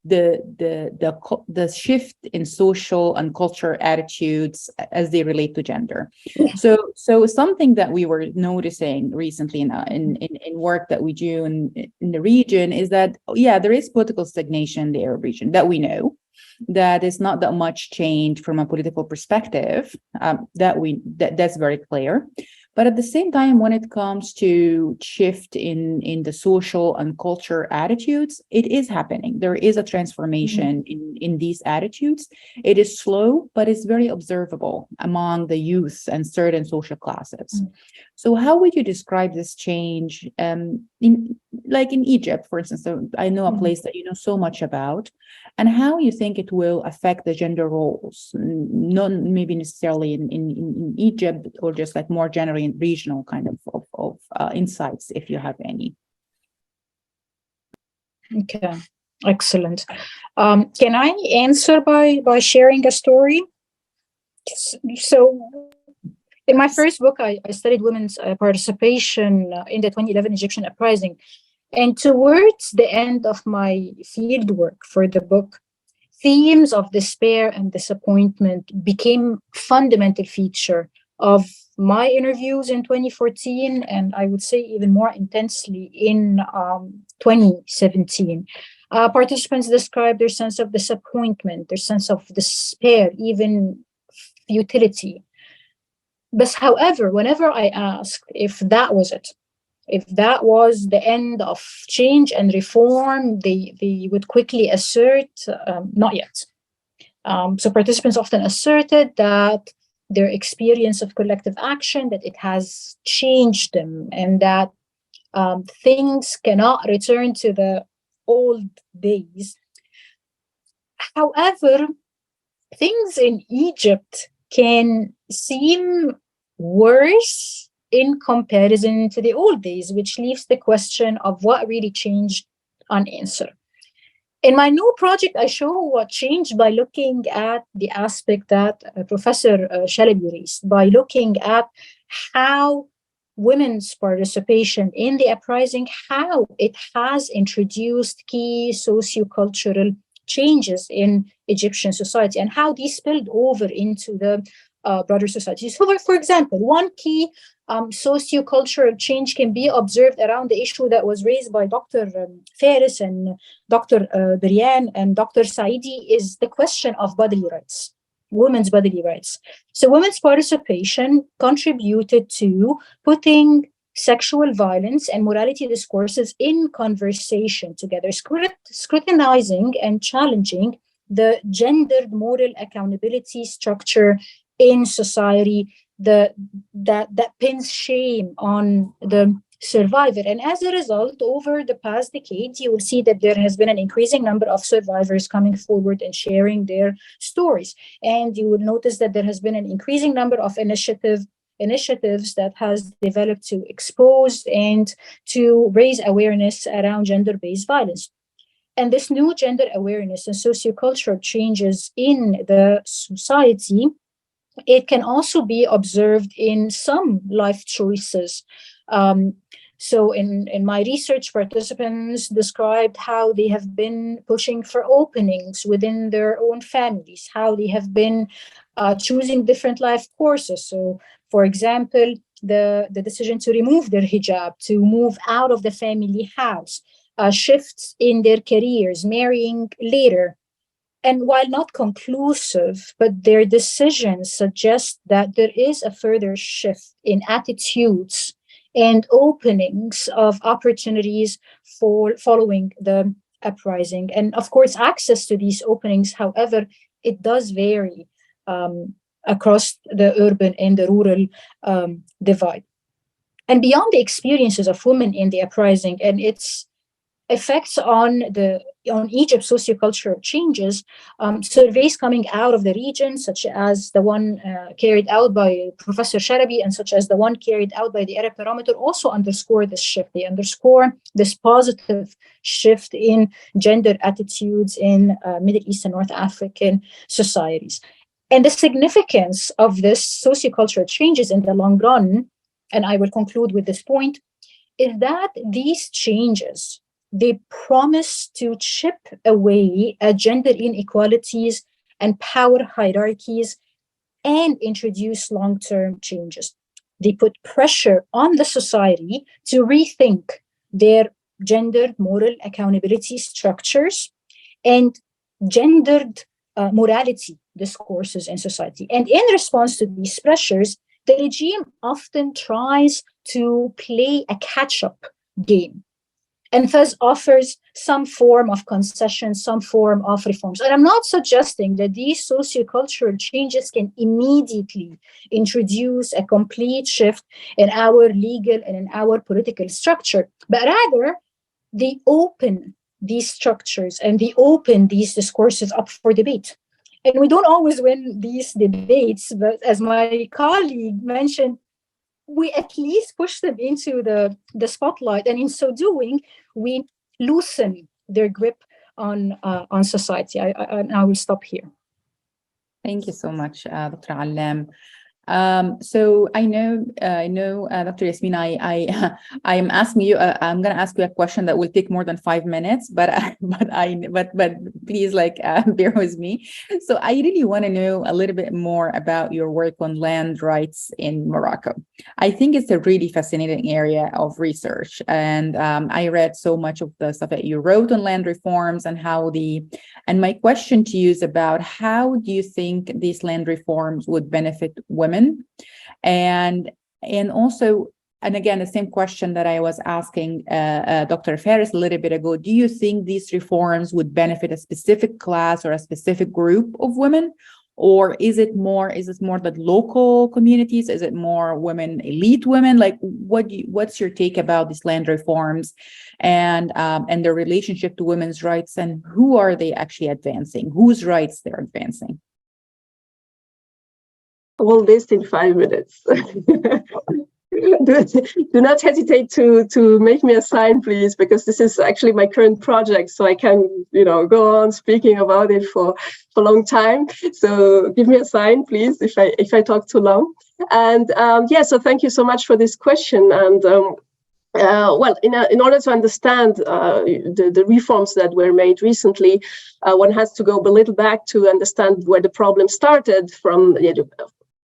the shift in social and cultural attitudes as they relate to gender. So something that we were noticing recently in work that we do in the region is that, yeah, there is political stagnation in the Arab region that we know. That is not that much change from a political perspective. That's very clear. But at the same time, when it comes to shift in the social and culture attitudes, it is happening. There is a transformation in these attitudes. It is slow, but it's very observable among the youth and certain social classes. So how would you describe this change in Egypt, for instance? So I know a place that you know so much about, and how you think it will affect the gender roles, not maybe necessarily in Egypt, or just like more generally in regional kind of insights, if you have any. Okay, excellent. Can I answer by sharing a story? So in my first book, I studied women's participation in the 2011 Egyptian uprising. And towards the end of my field work for the book, themes of despair and disappointment became fundamental feature of my interviews in 2014, and I would say even more intensely in 2017. Participants described their sense of disappointment, their sense of despair, even futility. But however, whenever I asked if that was it, if that was the end of change and reform, they would quickly assert, not yet. So participants often asserted that their experience of collective action, that it has changed them, and that things cannot return to the old days. However, things in Egypt can seem worse in comparison to the old days, which leaves the question of what really changed unanswered. In my new project, I show what changed by looking at the aspect that Professor Shalabi raised, by looking at how women's participation in the uprising, how it has introduced key sociocultural changes in Egyptian society, and how these spilled over into the broader society. So, for example, one key sociocultural change can be observed around the issue that was raised by Dr. Faris and Dr. Brian and Dr. Saidi, is the question of bodily rights, women's bodily rights. So women's participation contributed to putting sexual violence and morality discourses in conversation together, scrutinizing and challenging the gendered moral accountability structure in society that pins shame on the survivor. And as a result, over the past decades, you will see that there has been an increasing number of survivors coming forward and sharing their stories. And you will notice that there has been an increasing number of initiatives that has developed to expose and to raise awareness around gender-based violence. And this new gender awareness and sociocultural changes in the society, it can also be observed in some life choices. So in my research, participants described how they have been pushing for openings within their own families, how they have been choosing different life courses. So, for example, the decision to remove their hijab, to move out of the family house, shifts in their careers, marrying later. And while not conclusive, but their decisions suggest that there is a further shift in attitudes and openings of opportunities for following the uprising. And of course, access to these openings, however, it does vary across the urban and the rural divide. And beyond the experiences of women in the uprising and its effects on Egypt's sociocultural changes, surveys coming out of the region, such as the one carried out by Professor Shalabi and such as the one carried out by the Arab Barometer, also underscore this shift. They underscore this positive shift in gender attitudes in Middle East and North African societies. And the significance of this sociocultural changes in the long run, and I will conclude with this point, is that these changes, they promise to chip away at gender inequalities and power hierarchies and introduce long-term changes. They put pressure on the society to rethink their gender moral accountability structures and gendered morality discourses in society. And in response to these pressures, the regime often tries to play a catch-up game, and thus offers some form of concession, some form of reforms. And I'm not suggesting that these sociocultural changes can immediately introduce a complete shift in our legal and in our political structure, but rather they open these structures and they open these discourses up for debate. And we don't always win these debates, but as my colleague mentioned, we at least push them into the spotlight, and in so doing, we loosen their grip on society. I will stop here. Thank you so much, Dr. Allam. So I know, Dr. Yasmin, I am asking you. I'm going to ask you a question that will take more than 5 minutes, but please, bear with me. So I really want to know a little bit more about your work on land rights in Morocco. I think it's a really fascinating area of research, and I read so much of the stuff that you wrote on land reforms and and my question to you is about how do you think these land reforms would benefit women? And also, and again, the same question that I was asking Dr. Alfares a little bit ago, do you think these reforms would benefit a specific class or a specific group of women? Or is it more the local communities? Is it more elite women? What's your take about these land reforms and their relationship to women's rights, and who are they actually advancing? Whose rights they're advancing? All this in 5 minutes. Do not hesitate to make me a sign, please, because this is actually my current project, so I can, go on speaking about it for a long time. So give me a sign, please, if I talk too long. And so thank you so much for this question. And in order to understand the reforms that were made recently, one has to go a little back to understand where the problem started from.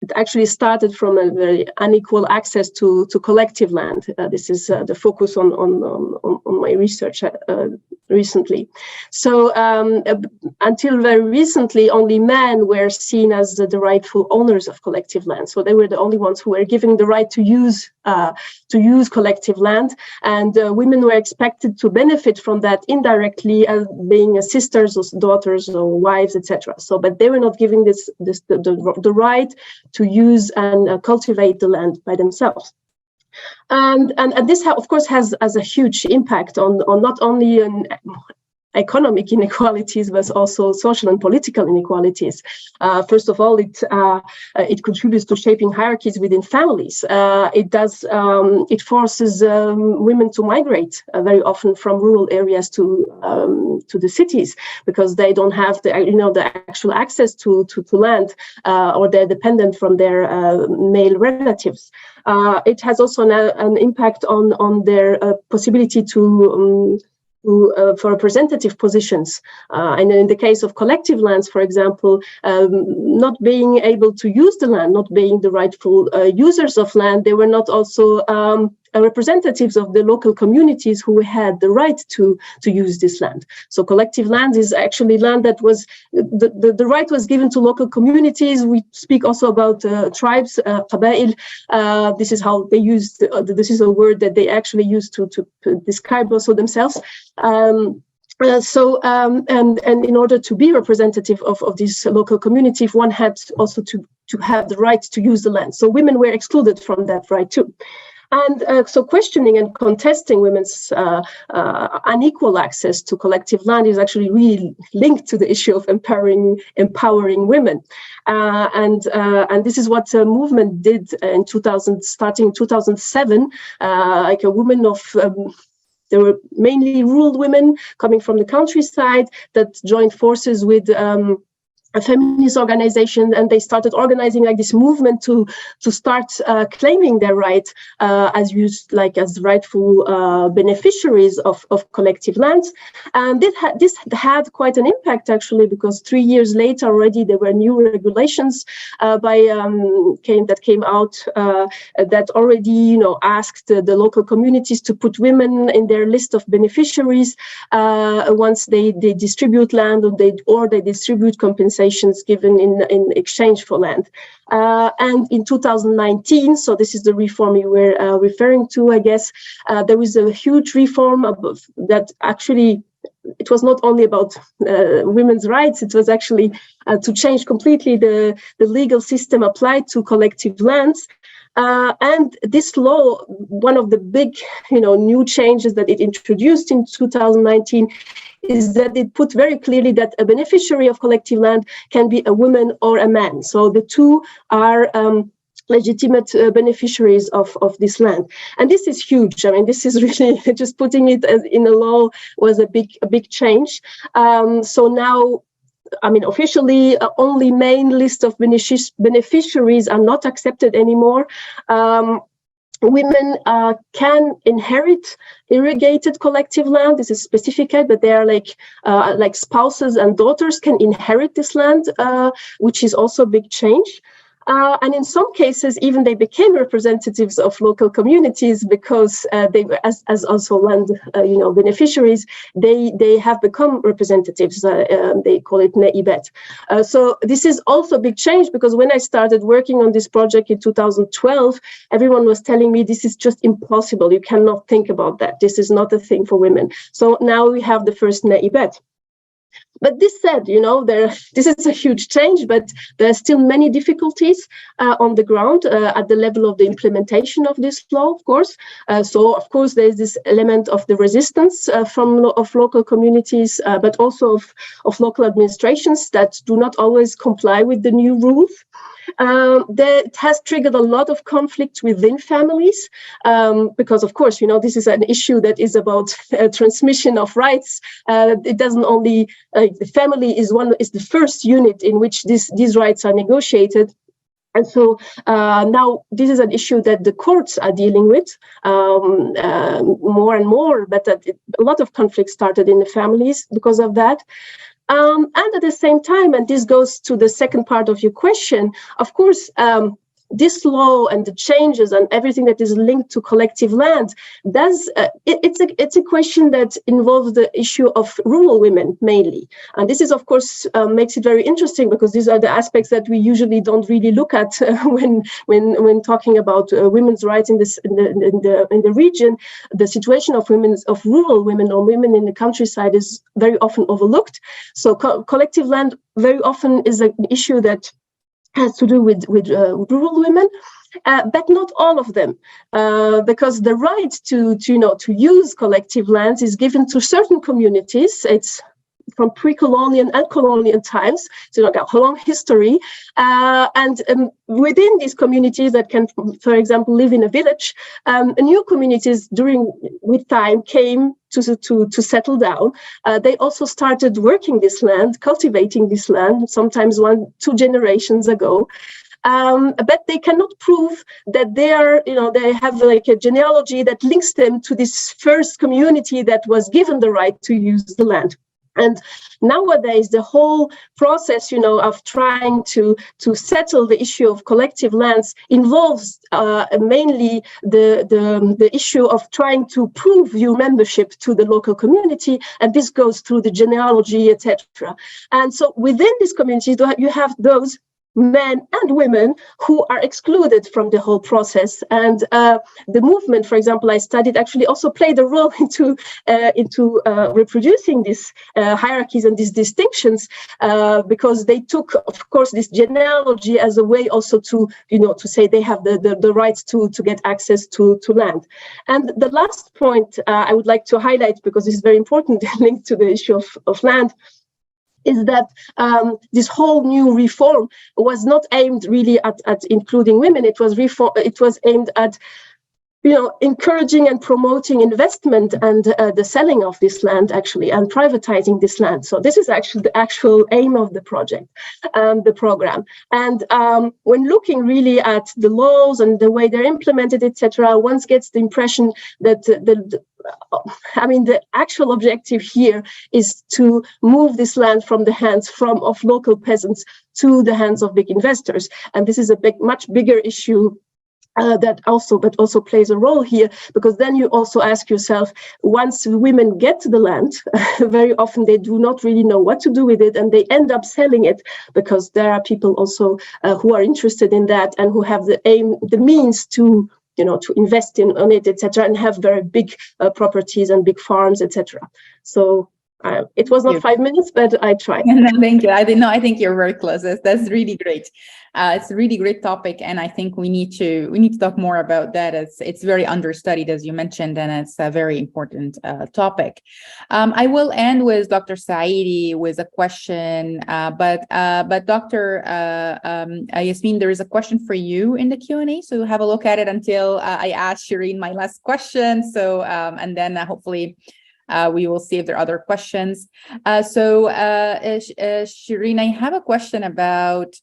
It actually started from a very unequal access to collective land. This is the focus on my research recently. So until very recently, only men were seen as the rightful owners of collective land. So they were the only ones who were given the right to use collective land, and women were expected to benefit from that indirectly, as being sisters or daughters or wives, etc. So, but they were not given the right to use and cultivate the land by themselves. And this, of course, has a huge impact on not only economic inequalities, but also social and political inequalities. First of all, it contributes to shaping hierarchies within families. It forces women to migrate very often from rural areas to the cities, because they don't have the actual access to land, or they're dependent from their male relatives. It has also an impact on their possibility for representative positions. And in the case of collective lands, for example, not being able to use the land, not being the rightful users of land, they were not also representatives of the local communities who had the right to use this land. So collective land is actually land that was, the right was given to local communities. We speak also about tribes, qabail. This is how they used, this is a word that they actually used to describe also themselves. And in order to be representative of this local community, one had also to have the right to use the land. So women were excluded from that right too. And so questioning and contesting women's unequal access to collective land is actually really linked to the issue of empowering women. And this is what a movement did in starting in 2007, like a woman of there were mainly rural women coming from the countryside that joined forces with a feminist organization, and they started organizing like this movement to start claiming their right as rightful beneficiaries of collective lands. And this had quite an impact, actually, because 3 years later already there were new regulations that came out that already asked the local communities to put women in their list of beneficiaries once they distribute land or they distribute compensation given in exchange for land. And in 2019, so this is the reform you were referring to, I guess, there was a huge reform that actually, it was not only about women's rights, it was actually to change completely the legal system applied to collective lands. And this law, one of the big, new changes that it introduced in 2019 is that it put very clearly that a beneficiary of collective land can be a woman or a man. So the two are legitimate beneficiaries of this land. And this is huge. I mean, this is really just putting it in a law was a big change. So now, I mean, officially, only main list of beneficiaries are not accepted anymore. Women can inherit irrigated collective land. This is specified, but they are like spouses and daughters can inherit this land, which is also a big change. And in some cases, even they became representatives of local communities because they were, as also land, beneficiaries. They have become representatives. They call it ne'ibet. So this is also a big change, because when I started working on this project in 2012, everyone was telling me this is just impossible. You cannot think about that. This is not a thing for women. So now we have the first ne'ibet. But this said, this is a huge change, but there are still many difficulties on the ground at the level of the implementation of this law, of course. So, of course, there is this element of the resistance of local communities, but also of local administrations that do not always comply with the new rules. That has triggered a lot of conflict within families, because, of course, this is an issue that is about transmission of rights. It doesn't only the family is the first unit in which these rights are negotiated. And so now this is an issue that the courts are dealing with more and more, but a lot of conflict started in the families because of that. And at the same time, and this goes to the second part of your question, of course, this law and the changes and everything that is linked to collective land, it's a question that involves the issue of rural women mainly. And this is, of course, makes it very interesting, because these are the aspects that we usually don't really look at when talking about women's rights in the region. The situation of rural women or women in the countryside is very often overlooked. So collective land very often is an issue that has to do with rural women, but not all of them, because the right to use collective lands is given to certain communities. It's from pre-colonial and colonial times, so a long history, and within these communities that can, for example, live in a village, new communities with time came to settle down. They also started working this land, cultivating this land, sometimes 1-2 generations ago. But they cannot prove that they have like a genealogy that links them to this first community that was given the right to use the land. And nowadays, the whole process, of trying to settle the issue of collective lands involves mainly the issue of trying to prove your membership to the local community, and this goes through the genealogy, etc. And so within these communities, you have those men and women who are excluded from the whole process. And the movement, for example, I studied actually also played a role into reproducing these hierarchies and these distinctions, because they took, of course, this genealogy as a way also to, to say they have the rights to get access to land. And the last point I would like to highlight, because this is very important, linked to the issue of land, is that this whole new reform was not aimed really at including women. It was aimed at encouraging and promoting investment and the selling of this land, actually, and privatizing this land. So this is actually the actual aim of the project, the program. And when looking really at the laws and the way they're implemented, etc., one gets the impression that the actual objective here is to move this land from the hands of local peasants to the hands of big investors. And this is a much bigger issue that also plays a role here, because then you also ask yourself, once women get to the land, very often they do not really know what to do with it, and they end up selling it, because there are people also who are interested in that and who have the means to invest on it, etc., and have very big properties and big farms, etc. So it was not 5 minutes, but I tried. No, thank you. I think you're very close. That's really great. It's a really great topic, and I think we need to talk more about that. It's very understudied, as you mentioned, and it's a very important topic. I will end with Dr. Saidi with a question, but Dr. Yasmin, there is a question for you in the Q&A, so have a look at it until I ask Shireen my last question. So and then hopefully we will see if there are other questions. Shireen, I have a question about.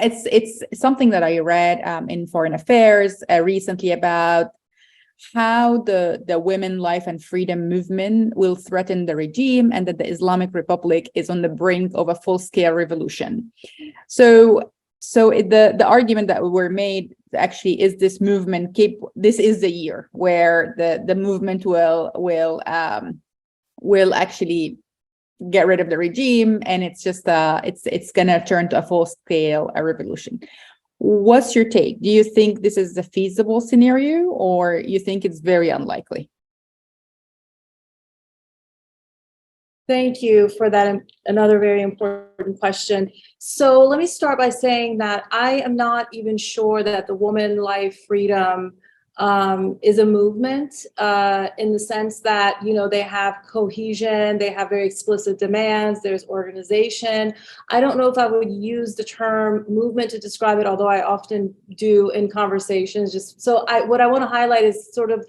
It's something that I read in Foreign Affairs recently about how the women life and freedom movement will threaten the regime, and that the Islamic Republic is on the brink of a full-scale revolution. So the argument that were made actually is this movement this is the year where the movement will actually get rid of the regime, and it's just it's gonna turn to a full-scale revolution. What's your take? Do you think this is a feasible scenario, or you think it's very unlikely? Thank you for that. Another very important question. So let me start by saying that I am not even sure that the woman life freedom is a movement in the sense that, they have cohesion, they have very explicit demands, there's organization. I don't know if I would use the term movement to describe it, although I often do in conversations. What I want to highlight is sort of,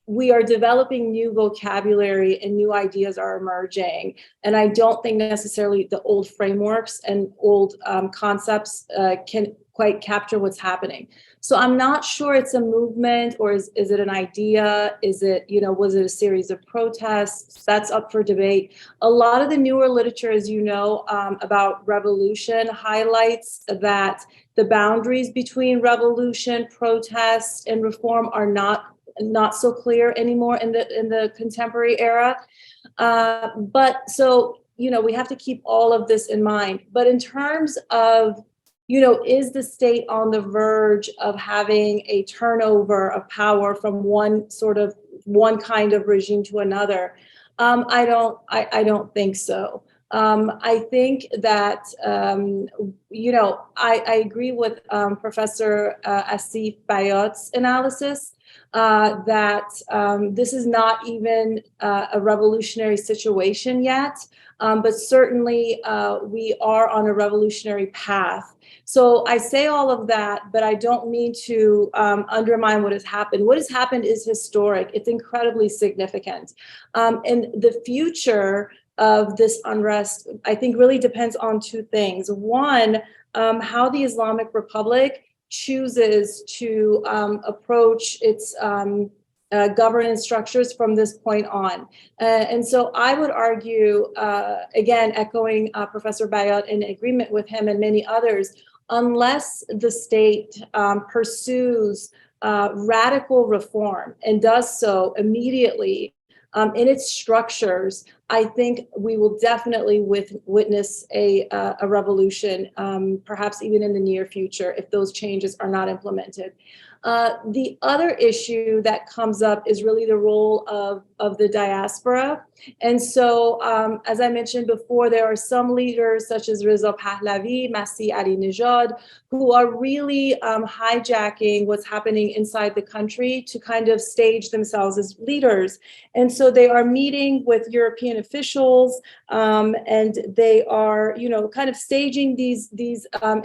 we are developing new vocabulary and new ideas are emerging. And I don't think necessarily the old frameworks and old concepts can quite capture what's happening. So I'm not sure it's a movement, or is it an idea? Is it, was it a series of protests? That's up for debate. A lot of the newer literature, as you know, about revolution highlights that the boundaries between revolution, protest, and reform are not so clear anymore in the contemporary era. But so, we have to keep all of this in mind. But in terms of, is the state on the verge of having a turnover of power from one kind of regime to another? I don't think so. I think that, I agree with Professor Asif Bayat's analysis that this is not even a revolutionary situation yet, but certainly we are on a revolutionary path. So I say all of that, but I don't mean to undermine what has happened. What has happened is historic. It's incredibly significant. And the future of this unrest, I think, really depends on two things. One, how the Islamic Republic chooses to approach its governance structures from this point on. And so I would argue, again, echoing Professor Bayat, in agreement with him and many others, unless the state pursues radical reform and does so immediately, in its structures, I think we will definitely witness a revolution, perhaps even in the near future, if those changes are not implemented. The other issue that comes up is really the role of the diaspora. And so, as I mentioned before, there are some leaders such as Reza Pahlavi, Masih Alinejad, who are really hijacking what's happening inside the country to kind of stage themselves as leaders. And so they are meeting with European officials, and they are, kind of staging these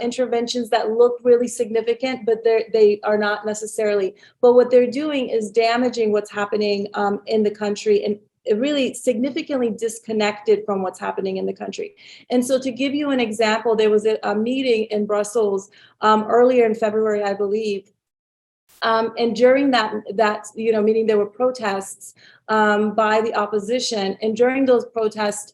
interventions that look really significant, but they are not necessarily. But what they're doing is damaging what's happening in the country, and really significantly disconnected from what's happening in the country. And so, to give you an example, there was a meeting in Brussels earlier in February, I believe. And during that meeting, there were protests by the opposition. And during those protests,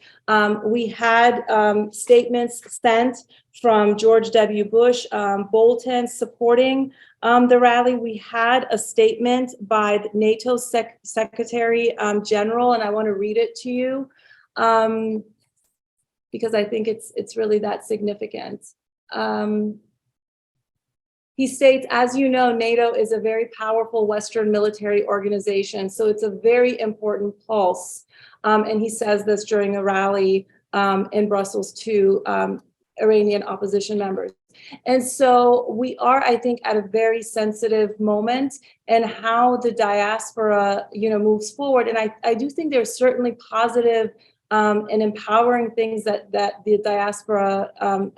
we had statements sent from George W. Bush, Bolton supporting the rally. We had a statement by the NATO Secretary General, and I want to read it to you because I think it's really that significant. He states, as you know, NATO is a very powerful Western military organization, so it's a very important pulse. And he says this during a rally in Brussels to Iranian opposition members. And so we are, I think, at a very sensitive moment in how the diaspora, moves forward. And I do think there's certainly positive and empowering things that the diaspora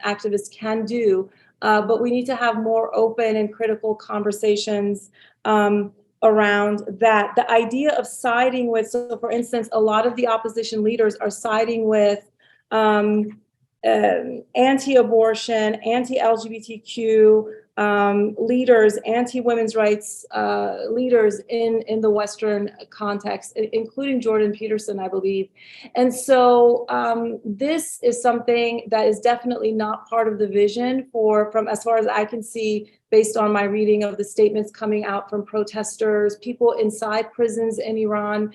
activists can do. But we need to have more open and critical conversations around that. The idea of siding with, so for instance, a lot of the opposition leaders are siding with anti-abortion, anti-LGBTQ leaders, anti-women's rights leaders in the Western context, including Jordan Peterson, I believe. And so this is something that is definitely not part of the vision from as far as I can see, based on my reading of the statements coming out from protesters, people inside prisons in Iran.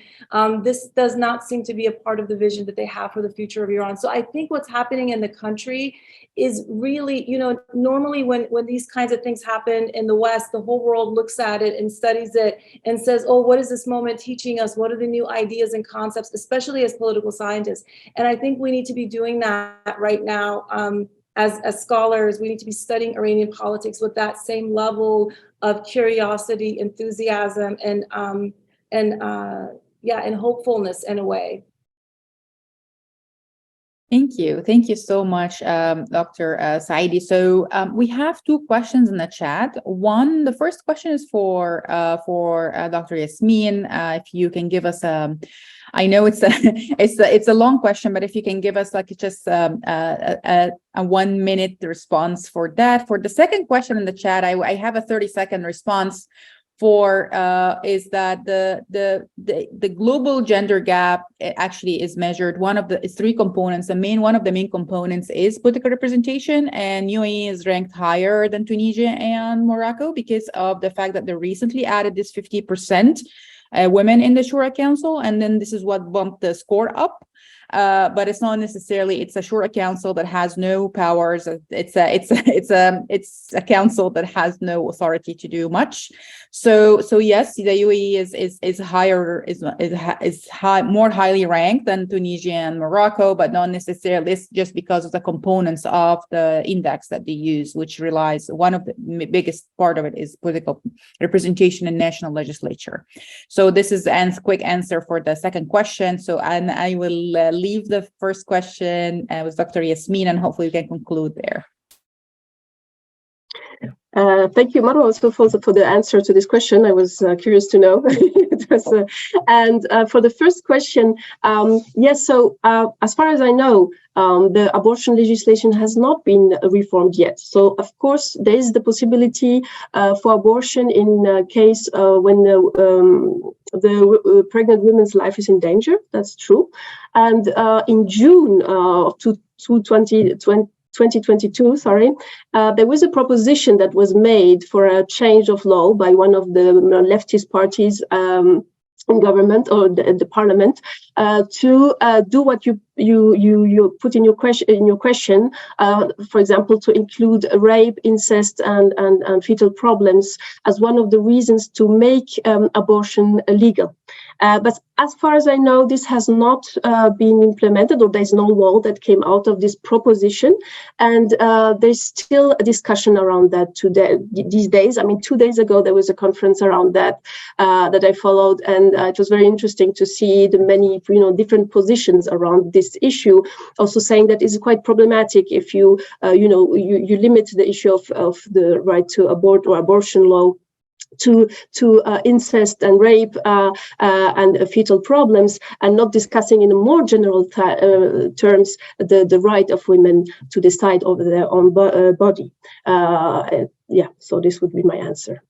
This does not seem to be a part of the vision that they have for the future of Iran. So I think what's happening in the country is really, normally when these kinds of things happen in the West, the whole world looks at it and studies it and says, oh, what is this moment teaching us? What are the new ideas and concepts, especially as political scientists? And I think we need to be doing that right now. As scholars, we need to be studying Iranian politics with that same level of curiosity, enthusiasm, and hopefulness in a way. Thank you so much, Dr. Saidi. So we have two questions in the chat. The first question is for Dr. Yasmin. If you can give us I know it's a long question, but if you can give us just a 1 minute response for that. For the second question in the chat, I have a 30-second response for is that the global gender gap actually is measured. It's three components. One of the main components is political representation, and UAE is ranked higher than Tunisia and Morocco because of the fact that they recently added this 50% women in the Shura Council, and then this is what bumped the score up. But it's not necessarily. It's a Shura Council that has no powers. It's a council that has no authority to do much. So yes, the UAE is higher, more highly ranked than Tunisia and Morocco, but not necessarily. It's just because of the components of the index that they use, which relies. One of the biggest part of it is political representation in national legislature. So this is a quick answer for the second question. So and I will leave the first question with Dr. Yasmin, and hopefully we can conclude there. Thank you, Marwa, also for the answer to this question. I was curious to know. And for the first question, yes, so as far as I know, the abortion legislation has not been reformed yet. So, of course, there is the possibility for abortion in case when the pregnant woman's life is in danger. That's true. And in June of 2022, there was a proposition that was made for a change of law by one of the leftist parties government or the parliament to do what you put in your question, for example, to include rape, incest, and fetal problems as one of the reasons to make abortion legal. But as far as I know, this has not been implemented, or there's no law that came out of this proposition. And there's still a discussion around that today, these days. I mean, 2 days ago, there was a conference around that that I followed, and it was very interesting to see the many, different positions around this issue. Also saying that it's quite problematic if you limit the issue of the right to abort or abortion law to incest and rape and fetal problems, and not discussing in a more general terms the right of women to decide over their own body. Yeah, so this would be my answer.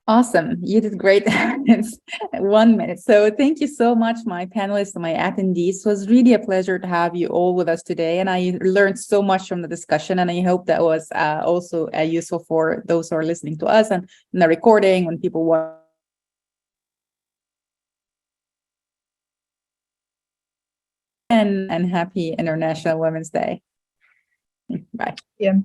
Awesome. You did great. It's 1 minute. So thank you so much, my panelists and my attendees. It was really a pleasure to have you all with us today. And I learned so much from the discussion. And I hope that was also useful for those who are listening to us and in the recording when people want. And happy International Women's Day. Bye. Yeah.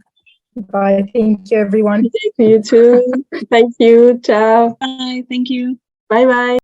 Bye. Thank you, everyone. You too. Thank you. Ciao. Bye. Thank you. Bye bye.